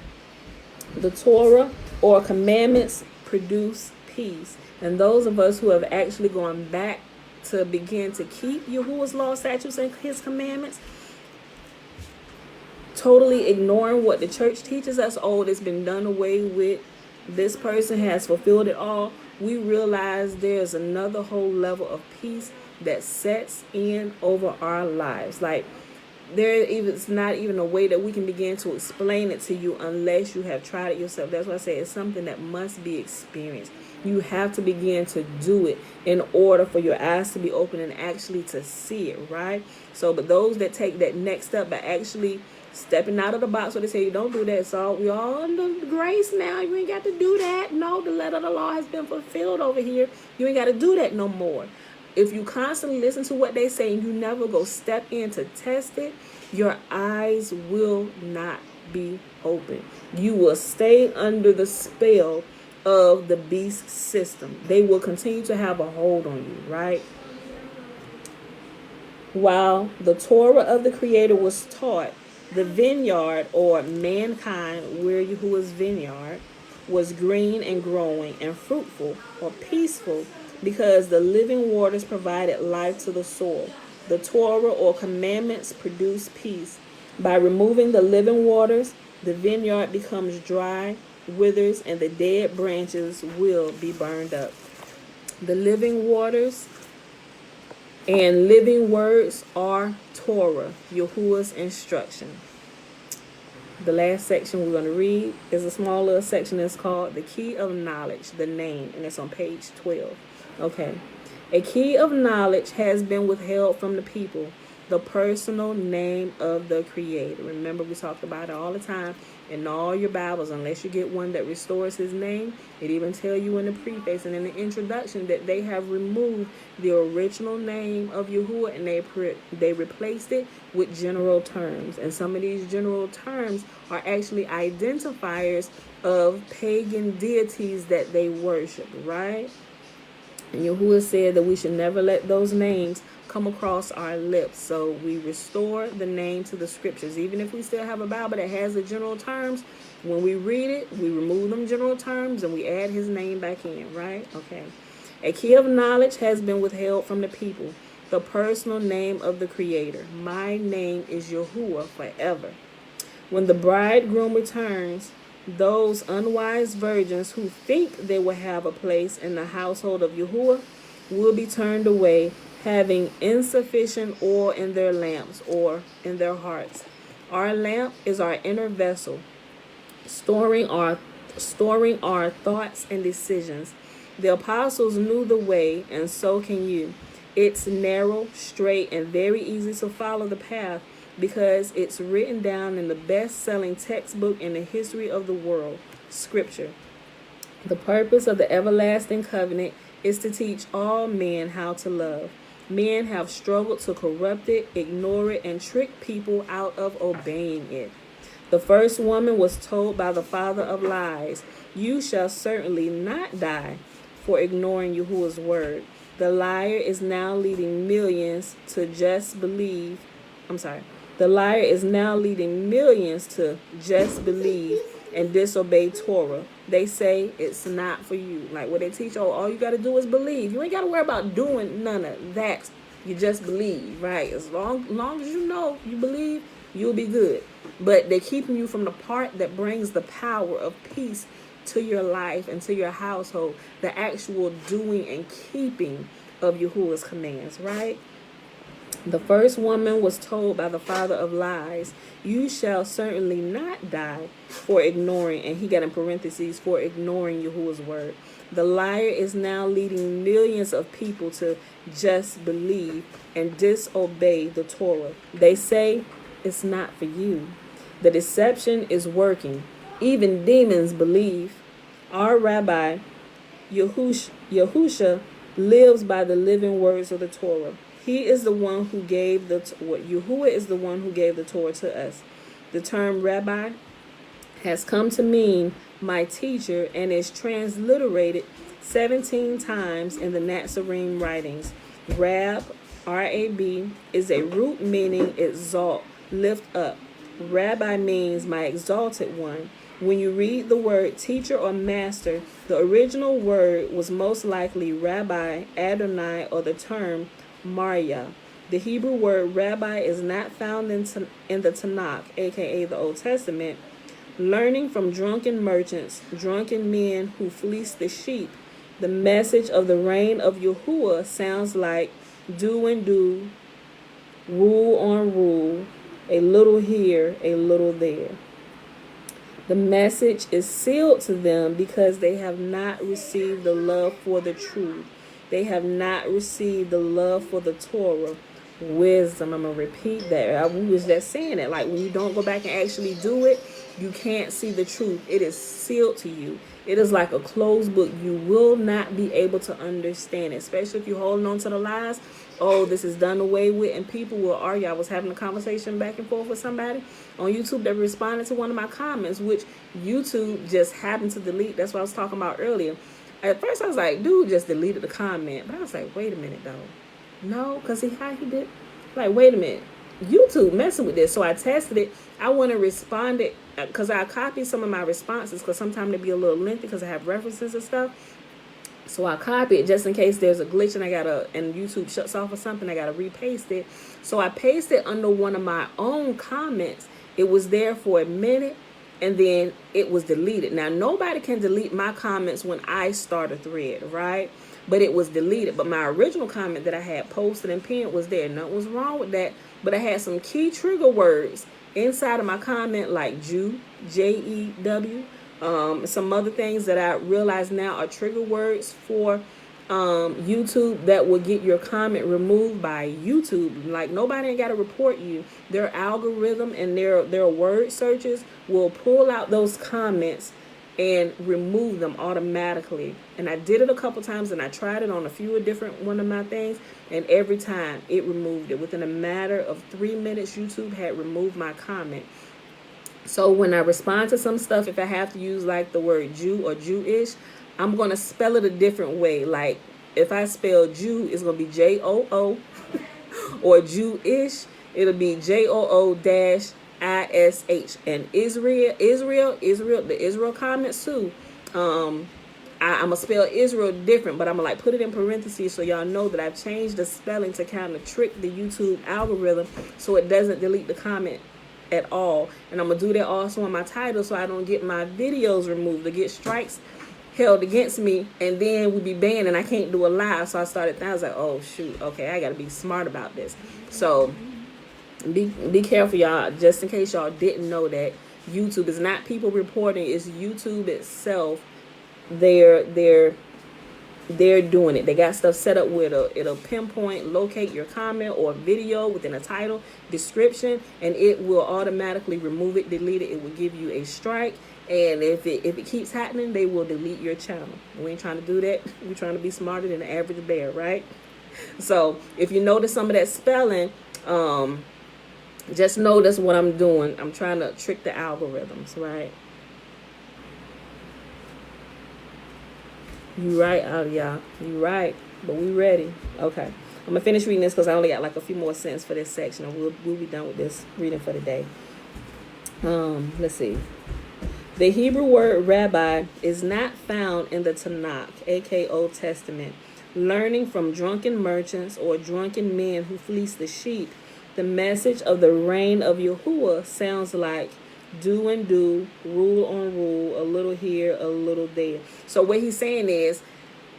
The Torah or commandments produce peace. And those of us who have actually gone back to begin to keep Yahuah's law, statutes, and his commandments, totally ignoring what the church teaches us, oh, it's been done away with, this person has fulfilled it all, we realize there's another whole level of peace that sets in over our lives. Like, it's not even a way that we can begin to explain it to you unless you have tried it yourself. That's why I say it's something that must be experienced. You have to begin to do it in order for your eyes to be open and actually to see it, right? So, but those that take that next step by actually stepping out of the box where they say, you don't do that, so we all under grace now, you ain't got to do that. No, the letter of the law has been fulfilled over here. You ain't got to do that no more. If you constantly listen to what they say and you never go step in to test it, your eyes will not be open. You will stay under the spell of the beast system. They will continue to have a hold on you, right? While the Torah of the Creator was taught, the vineyard or mankind, where Yahuah's vineyard, was green and growing and fruitful or peaceful, because the living waters provided life to the soil. The Torah or commandments produce peace. By removing the living waters, the vineyard becomes dry, withers, and the dead branches will be burned up. The living waters and living words are Torah, Yahuah's instruction. The last section we're going to read is a small little section that's called the Key of Knowledge, the name, and it's on page 12. Okay. A key of knowledge has been withheld from the people, the personal name of the Creator. Remember, we talked about it all the time in all your Bibles, unless you get one that restores his name. It even tell you in the preface and in the introduction that they have removed the original name of Yahuah and they replaced it with general terms. And some of these general terms are actually identifiers of pagan deities that they worship, right? And Yahuah said that we should never let those names come across our lips. So we restore the name to the scriptures. Even if we still have a Bible that has the general terms, when we read it, we remove them general terms and we add his name back in, right? Okay. A key of knowledge has been withheld from the people, the personal name of the Creator. My name is Yahuah forever. When the bridegroom returns, those unwise virgins who think they will have a place in the household of Yahuah will be turned away, having insufficient oil in their lamps or in their hearts. Our lamp is our inner vessel, storing our thoughts and decisions. The apostles knew the way, and so can you. It's narrow, straight, and very easy to follow the path, because it's written down in the best-selling textbook in the history of the world, Scripture. The purpose of the everlasting covenant is to teach all men how to love. Men have struggled to corrupt it, ignore it, and trick people out of obeying it. The first woman was told by the father of lies, "You shall certainly not die," for ignoring Yahuah's word. The liar is now leading millions to The liar is now leading millions to just believe and disobey Torah. They say it's not for you. Like what they teach, all you got to do is believe. You ain't got to worry about doing none of that. You just believe, right? As long as you know you believe, you'll be good. But they're keeping you from the part that brings the power of peace to your life and to your household, the actual doing and keeping of Yahuah's commands, right? The first woman was told by the father of lies, "You shall certainly not die," for ignoring, and he got in parentheses, for ignoring Yahuah's word. The liar is now leading millions of people to just believe and disobey the Torah. They say it's not for you. The deception is working. Even demons believe. Our rabbi, Yahusha, lives by the living words of the Torah. He is the one who gave Yahuah is the one who gave the Torah to us. The term rabbi has come to mean my teacher and is transliterated 17 times in the Nazarene writings. Rab, R-A-B, is a root meaning exalt, lift up. Rabbi means my exalted one. When you read the word teacher or master, the original word was most likely Rabbi, Adonai, or the term Maria. The Hebrew word rabbi is not found in the Tanakh, aka the Old Testament. Learning from drunken merchants, drunken men who fleece the sheep, the message of the reign of Yahuah sounds like do and do, rule on rule, a little here, a little there. The message is sealed to them because they have not received the love for the truth. They have not received the love for the Torah. Wisdom. I'm going to repeat that. We was just saying it. Like when you don't go back and actually do it, you can't see the truth. It is sealed to you. It is like a closed book. You will not be able to understand it, especially if you're holding on to the lies. Oh, this is done away with, and people will argue. I was having a conversation back and forth with somebody on YouTube that responded to one of my comments, which YouTube just happened to delete. That's what I was talking about earlier. At first, I was like, dude just deleted the comment. But I was like, wait a minute, though. No, because how he did. Like, wait a minute. YouTube messing with this. So I tested it. I want to respond it because I copied some of my responses because sometimes they be a little lengthy because I have references and stuff. So I copy it just in case there's a glitch and YouTube shuts off or something, I gotta repaste it. So I pasted it under one of my own comments. It was there for a minute and then it was deleted. Now nobody can delete my comments when I start a thread, right? But it was deleted. But my original comment that I had posted and pinned was there. Nothing was wrong with that. But I had some key trigger words inside of my comment, like Jew, Jew, some other things that I realize now are trigger words for YouTube that will get your comment removed by YouTube. Like nobody ain't got to report you. Their algorithm and their word searches will pull out those comments and remove them automatically. And I did it a couple times, and I tried it on a few different one of my things, and every time it removed it. Within a matter of 3 minutes, YouTube had removed my comment. So when I respond to some stuff, if I have to use like the word Jew or Jewish, I'm going to spell it a different way. Like if I spell Jew, it's going to be Joo, or Jewish, it'll be Joo-ish. And Israel, the Israel comments too. I'm gonna spell Israel different, but I'm gonna like put it in parentheses so y'all know that I've changed the spelling to kind of trick the YouTube algorithm so it doesn't delete the comment at all. And I'm gonna do that also on my title so I don't get my videos removed or get strikes held against me, and then we be banned and I can't do a live. So I was like, oh shoot, okay, I gotta be smart about this. So be careful, y'all, just in case y'all didn't know that YouTube is not people reporting, it's YouTube itself. They're doing it. They got stuff set up where it'll pinpoint, locate your comment or video within a title, description, and it will automatically remove it, delete it. It will give you a strike, and if it keeps happening, they will delete your channel. We ain't trying to do that. We're trying to be smarter than the average bear, right? So if you notice some of that spelling, just know that's what I'm doing. I'm trying to trick the algorithms, right? You right, y'all. You right. But we ready. Okay. I'm going to finish reading this because I only got like a few more sentences for this section, and we'll be done with this reading for the day. Let's see. The Hebrew word rabbi is not found in the Tanakh, aka Old Testament. Learning from drunken merchants or drunken men who fleece the sheep, the message of the reign of Yahuah sounds like do and do, rule on rule, a little here, a little there. So what he's saying is,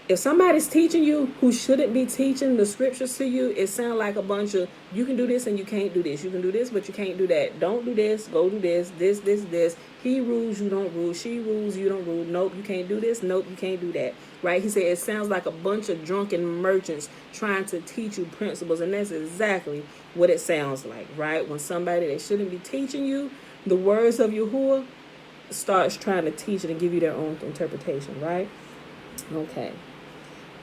if somebody's teaching you who shouldn't be teaching the scriptures to you, it sounds like a bunch of, you can do this and you can't do this. You can do this, but you can't do that. Don't do this, go do this, this. He rules, you don't rule. She rules, you don't rule. Nope, you can't do this. Nope, you can't do that. Right? He said it sounds like a bunch of drunken merchants trying to teach you principles. And that's exactly what it sounds like, right? When somebody that shouldn't be teaching you the words of Yahuah starts trying to teach it and give you their own interpretation, right? Okay.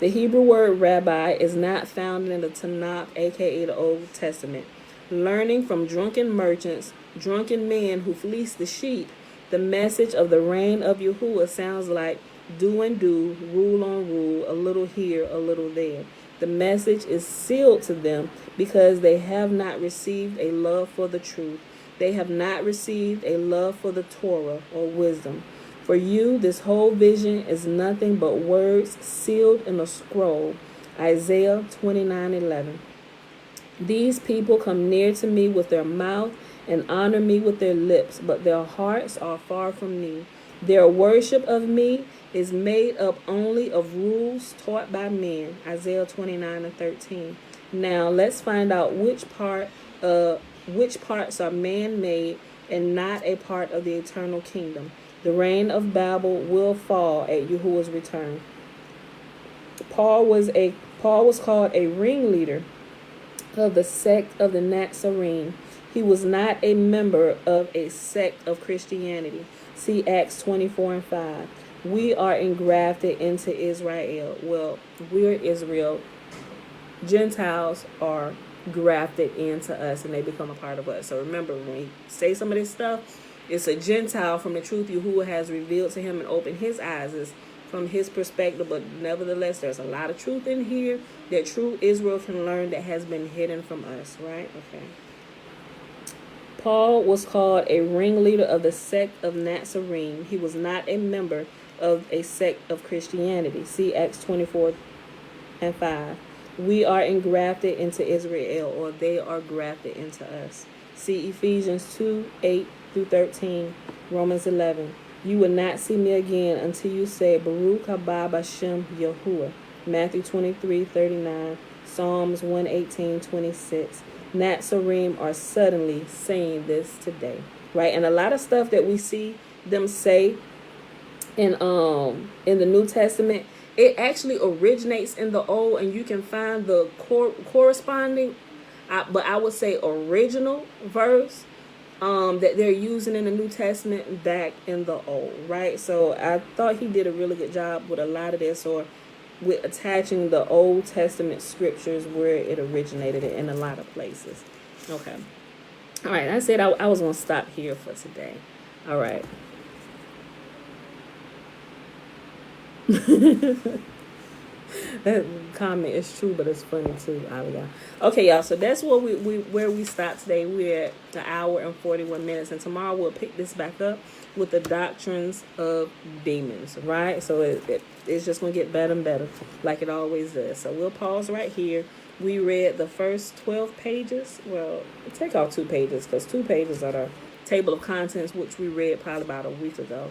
The Hebrew word rabbi is not found in the Tanakh, aka the Old Testament. Learning from drunken merchants, drunken men who fleece the sheep, the message of the reign of Yahuah sounds like do and do, rule on rule, a little here, a little there. The message is sealed to them because they have not received a love for the truth. They have not received a love for the Torah or wisdom. For you, this whole vision is nothing but words sealed in a scroll. Isaiah 29:11. These people come near to me with their mouth and honor me with their lips, but their hearts are far from me. Their worship of me is made up only of rules taught by men. Isaiah 29:13. Now let's find out which parts are man-made and not a part of the eternal kingdom. The reign of Babel will fall at Yahuwah's return. Paul was called a ringleader of the sect of the Nazarene. He was not a member of a sect of Christianity. See Acts 24:5. We are engrafted into Israel. Well, we're Israel. Gentiles are grafted into us and they become a part of us. So remember, when we say some of this stuff, it's a Gentile from the truth Yahuwah has revealed to him and opened his eyes is from his perspective. But nevertheless, there's a lot of truth in here that true Israel can learn that has been hidden from us, right? Okay. Paul was called a ringleader of the sect of Nazarene. He was not a member of a sect of Christianity. See Acts 24 and 5. We are engrafted into Israel, or they are grafted into us. See Ephesians 2, 8 through 13, Romans 11. You will not see me again until you say, Baruch haba Bashem Yahuah. Matthew 23, 39, Psalms 118, 26. Natsarim are suddenly saying this today. Right? And a lot of stuff that we see them say in the New Testament, it actually originates in the Old, and you can find the corresponding, but I would say original verse that they're using in the New Testament back in the Old, right? So I thought he did a really good job with a lot of this, or with attaching the Old Testament scriptures where it originated in a lot of places. Okay. All right. I said I was going to stop here for today. All right. That comment is true, but it's funny too. Okay, y'all. So that's where we stopped today. We're at an hour and 41 minutes, and tomorrow we'll pick this back up with the doctrines of demons. Right? So it's just gonna get better and better, like it always does. So we'll pause right here. We read the first 12 pages. Well, take off 2 pages, because 2 pages are the table of contents, which we read probably about a week ago.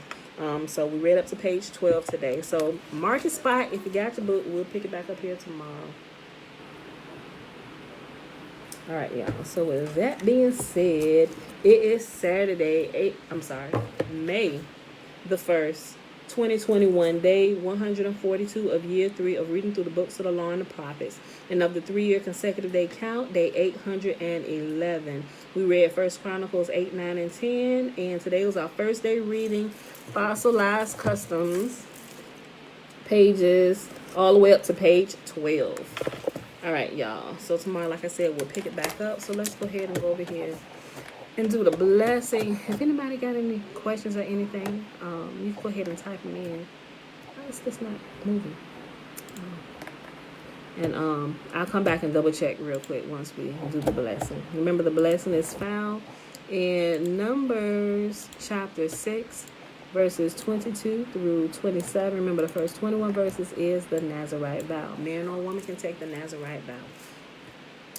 So we read up to page 12 today. So mark your spot. If you got your book, we'll pick it back up here tomorrow. All right, y'all. So with that being said, it is Saturday, May the 1st, 2021, day 142 of year 3 of reading through the books of the law and the prophets. And of the 3-year consecutive day count, day 811. We read First Chronicles 8, 9, and 10. And today was our first day reading Fossilized Customs, pages all the way up to page 12. All right, y'all. So tomorrow, like I said, we'll pick it back up. So let's go ahead and go over here and do the blessing. If anybody got any questions or anything, you can go ahead and type them in. Why is this not moving? And I'll come back and double check real quick once we do the blessing. Remember, the blessing is found in Numbers chapter 6, verses 22 through 27. Remember, the first 21 verses is the Nazirite vow. Man or woman can take the Nazirite vow.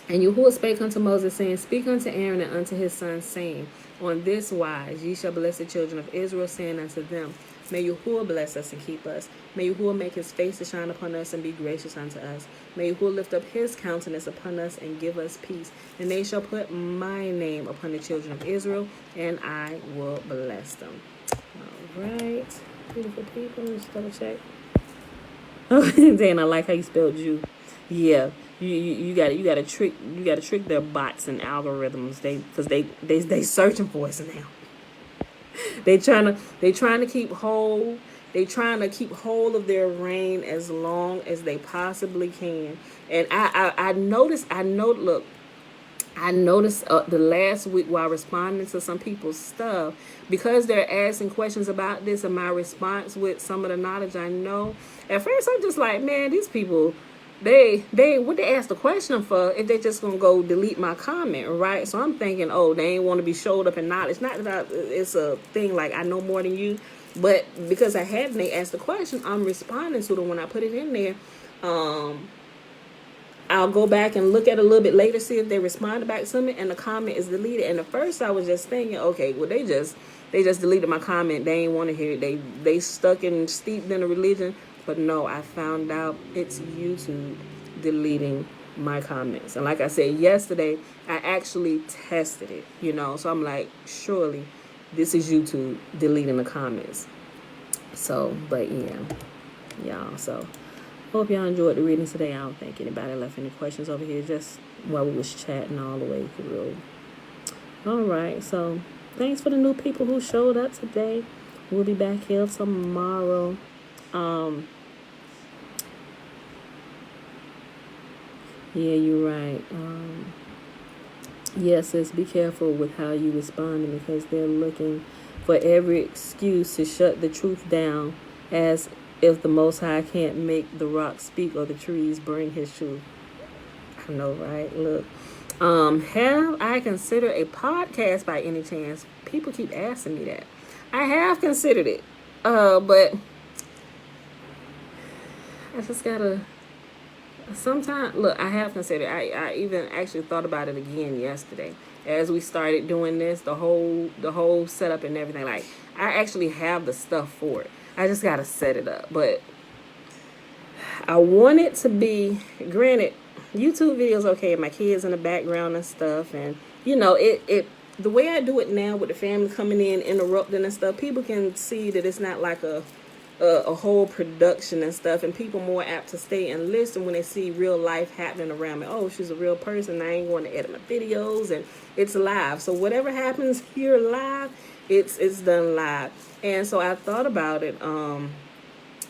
And Yahuah spake unto Moses, saying, Speak unto Aaron and unto his sons, saying, On this wise ye shall bless the children of Israel, saying unto them, May Yahuah bless us and keep us. May Yahuah make his face to shine upon us and be gracious unto us. May Yahuah lift up his countenance upon us and give us peace. And they shall put my name upon the children of Israel, and I will bless them. All right. Beautiful people. Let's double check. Oh, Dan, I like how you spelled Jew. Yeah. You gotta trick their bots and algorithms. Because they searching for us now. They trying to keep hold. They trying to keep hold of their reign as long as they possibly can. And I noticed the last week while responding to some people's stuff, because they're asking questions about this and my response with some of the knowledge I know. At first I'm just like, man, these people, they what they asked the question for if they just gonna go delete my comment, right? So I'm thinking, oh, they ain't want to be showed up in knowledge. Not that it's a thing like I know more than you, but because I hadn't, they asked the question, I'm responding to them when I put it in there. I'll go back and look at it a little bit later, see if they responded back to me, and the comment is deleted. And at first I was just thinking, okay, well they just deleted my comment. They ain't want to hear it. They stuck and steeped in a religion. But no, I found out it's YouTube deleting my comments. And like I said yesterday, I actually tested it, So I'm like, surely this is YouTube deleting the comments. So, but yeah, y'all. So, hope y'all enjoyed the reading today. I don't think anybody left any questions over here just while we was chatting all the way through. All right. So, thanks for the new people who showed up today. We'll be back here tomorrow. Yeah, you're right. Yes, be careful with how you respond, because they're looking for every excuse to shut the truth down, as if the Most High can't make the rocks speak or the trees bring his truth. I know, right? Look, have I considered a podcast by any chance? People keep asking me that. I have considered it, but I just gotta. Sometimes, look, I have considered. I even actually thought about it again yesterday as we started doing this, the whole setup and everything. Like, I actually have the stuff for it. I just gotta set it up. But I want it to be, granted, YouTube videos okay, my kids in the background and stuff, and it the way I do it now with the family coming in, interrupting and stuff, people can see that it's not like a whole production and stuff, and people more apt to stay and listen when they see real life happening around me. Oh, she's a real person. I ain't going to edit my videos, and it's live. So whatever happens here live, it's done live. And so I thought about it, doing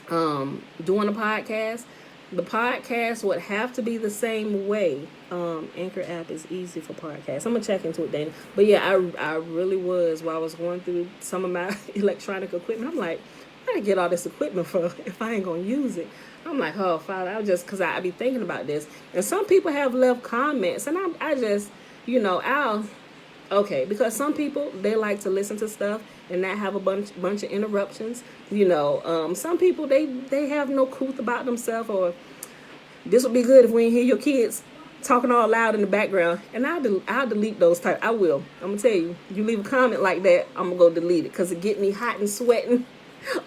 a podcast. The podcast would have to be the same way. Anchor app is easy for podcasts. I'm gonna check into it, Dana. But yeah, I really was, while I was going through some of my electronic equipment, I'm like, I gotta get all this equipment for if I ain't gonna use it. I'm like, oh, Father, because I be thinking about this. And some people have left comments, and I just, because some people, they like to listen to stuff and not have a bunch of interruptions. Some people, they have no truth about themselves, or this would be good if we didn't hear your kids talking all loud in the background. And I'll delete those type. I will. I'm gonna tell you, you leave a comment like that, I'm gonna go delete it, because it get me hot and sweating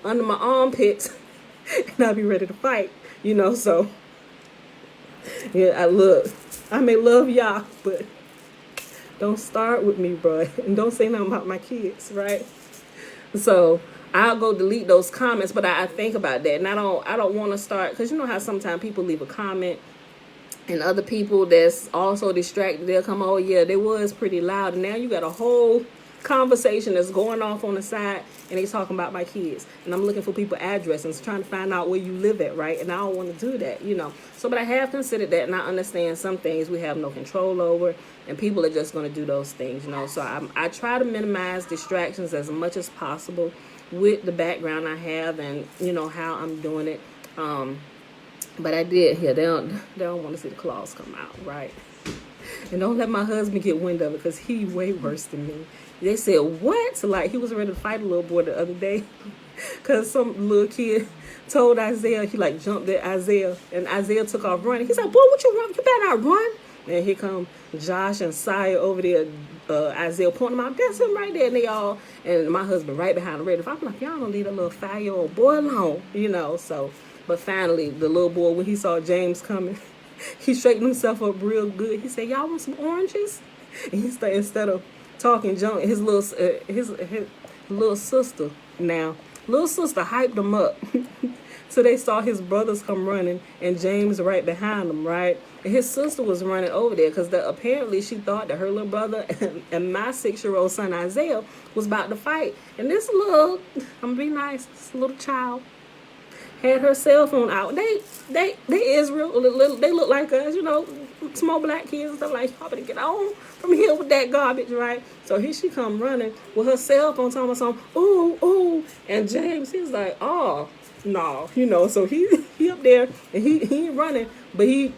under my armpits, and I'll be ready to fight. So yeah, I may love y'all, but don't start with me, bro, and don't say nothing about my kids, right? So I'll go delete those comments, but I think about that, and I don't want to start, because you know how sometimes people leave a comment, and other people that's also distracted, they'll come, oh yeah, they was pretty loud, and now you got a whole conversation that's going off on the side, and they talking about my kids, and I'm looking for people addresses, trying to find out where you live at, right? And I don't want to do that, So, but I have considered that, and I understand some things we have no control over, and people are just going to do those things, So I try to minimize distractions as much as possible with the background I have, and how I'm doing it. But I did hear they don't want to see the claws come out, right? And don't let my husband get wind of it, because he way worse than me. They said, what? Like, he was ready to fight a little boy the other day, because some little kid told Isaiah, he like jumped at Isaiah, and Isaiah took off running. He said, boy, what you run? You better not run. And here come Josh and Saya over there, Isaiah pointing them out. That's him right there. And my husband right behind the radio. I'm like, y'all don't leave a little 5-year-old boy alone, So, but finally, the little boy, when he saw James coming, he straightened himself up real good. He said, y'all want some oranges? And he started, instead of talking junk, his little sister hyped him up. So they saw his brothers come running, and James right behind them, right? And his sister was running over there, because apparently she thought that her little brother and my 6-year-old son Isaiah was about to fight. And this little, I'm gonna be nice, this little child had her cell phone out. They Israel, they look like us, small black kids and stuff, like, y'all better get on from here with that garbage, right? So here she come running with her cell phone, talking about something, ooh, and James, he's like, oh, no, so he up there, and he ain't running, but he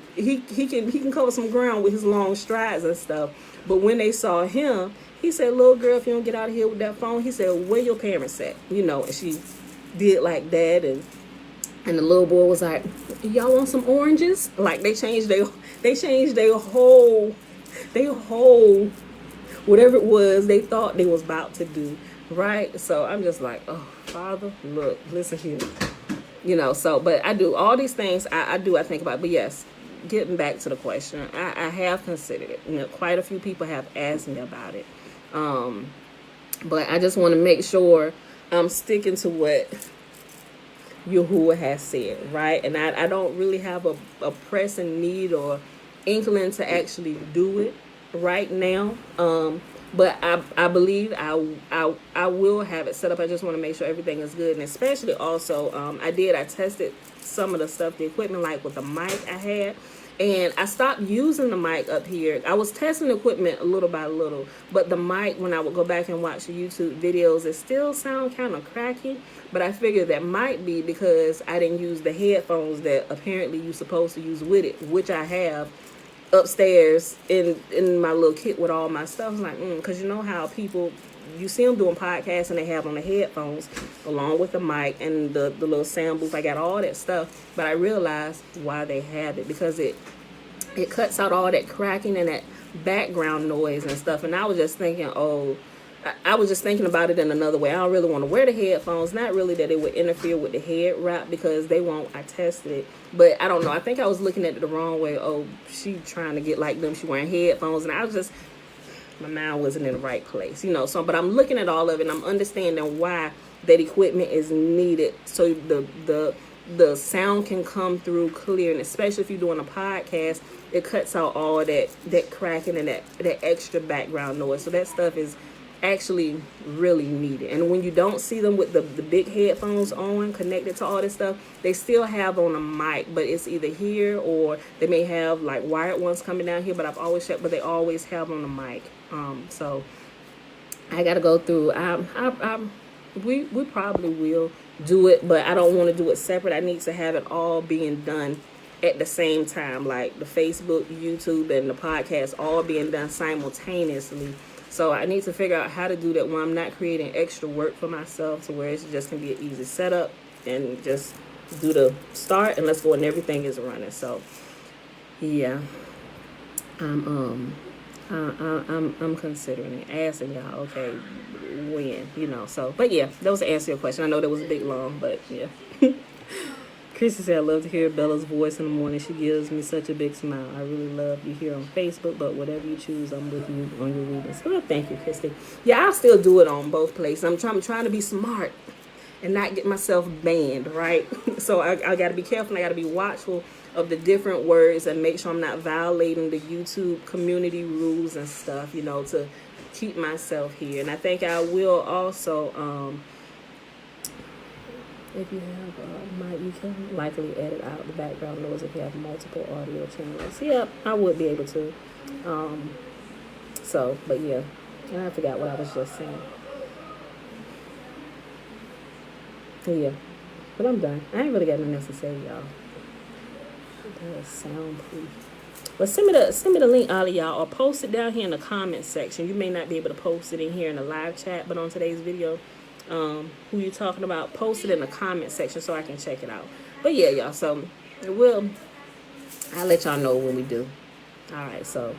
can cover some ground with his long strides and stuff. But when they saw him, he said, little girl, if you don't get out of here with that phone, he said, where your parents at? And she did like that, and the little boy was like, y'all want some oranges? Like, they changed their whole whatever it was they thought they was about to do, right? So I'm just like, oh, Father, look, listen here. So, but I do all these things, I think about. But yes, getting back to the question, I have considered it. Quite a few people have asked me about it. But I just want to make sure I'm sticking to what Yahuah has said, right? And I don't really have a pressing need or inkling to actually do it right now. But I believe I will have it set up. I just want to make sure everything is good. And especially also, I tested some of the stuff, the equipment, like with the mic I had. And I stopped using the mic up here. I was testing the equipment little by little. But the mic, when I would go back and watch the YouTube videos, it still sound kind of cracky. But I figured that might be because I didn't use the headphones that apparently you're supposed to use with it, which I have upstairs in my little kit with all my stuff. I was like, because you know how people you see them doing podcasts and they have on the headphones along with the mic and the little sound booth. I got all that stuff, but I realized why they have it, because it cuts out all that cracking and that background noise and stuff. And I was just thinking, I was just thinking about it in another way. I don't really want to wear the headphones. Not really that it would interfere with the head wrap, because they won't. I tested it. But I don't know. I think I was looking at it the wrong way. Oh, she trying to get like them. She wearing headphones. And I was just, my mind wasn't in the right place, you know. So, but I'm looking at all of it and I'm understanding why that equipment is needed, so the sound can come through clear. And especially if you're doing a podcast, it cuts out all that cracking and that extra background noise. So that stuff is actually really needed. And when you don't see them with the big headphones on connected to all this stuff, they still have on a mic, but it's either here or they may have like wired ones coming down here, but I've always checked, but they always have on the mic. So I gotta go through. We probably will do it, but I don't want to do it separate. I need to have it all being done at the same time, like the Facebook, YouTube, and the podcast all being done simultaneously. So I need to figure out how to do that when I'm not creating extra work for myself, to where it just can be an easy setup and just do the start and let's go, and everything is running. So yeah, I'm considering it, asking y'all, okay, when, you know. So, but yeah, that was to answer your question. I know that was a big long, but yeah. Chrissy said, I love to hear Bella's voice in the morning. She gives me such a big smile. I really love you here on Facebook, but whatever you choose, I'm with you on your readings. Well, thank you, Christy. Yeah, I'll still do it on both places. I'm trying to be smart and not get myself banned, right? So I got to be careful. I got to be watchful of the different words and make sure I'm not violating the YouTube community rules and stuff, you know, to keep myself here. And I think I will also, if you have you can likely edit out the background noise if you have multiple audio channels. Yep, I would be able to. So, but yeah, and I forgot what I was just saying. Yeah, but I'm done. I ain't really got nothing else to say, y'all. That's soundproof. But send me the link, all of y'all, or post it down here in the comment section. You may not be able to post it in here in the live chat, but on today's video, who you talking about, post it in the comment section so I can check it out. But yeah, y'all, so I'll let y'all know when we do. All right, so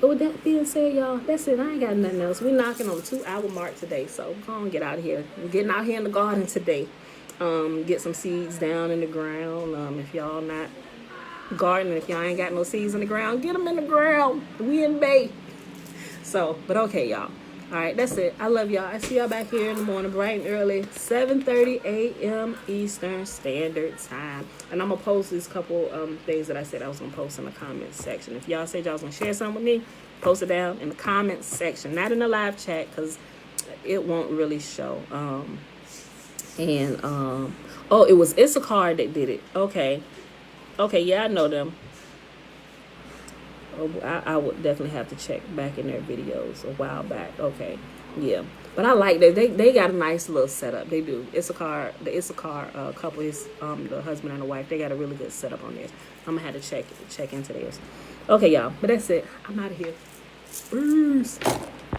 but with that being said, y'all, that's it. I ain't got nothing else. We're knocking on the 2-hour mark today, so go on, get out of here. We're getting out here in the garden today. Get some seeds down in the ground. If y'all not gardening, if y'all ain't got no seeds in the ground, get them in the ground. We in May. So, but okay, y'all. All right, that's it. I love y'all. I see y'all back here in the morning, bright and early, 7:30 a.m. Eastern Standard Time. And I'm going to post these couple things that I said I was going to post in the comments section. If y'all said y'all was going to share something with me, post it down in the comments section. Not in the live chat, because it won't really show. Oh, it was Issachar that did it. Okay, yeah, I know them. Oh, I would definitely have to check back in their videos a while back. Okay, yeah, but I like that they got a nice little setup. They do. The Issachar couple is the husband and the wife. They got a really good setup on this. I'm gonna have to check into theirs. Okay, y'all, but that's it. I'm out of here. Peace.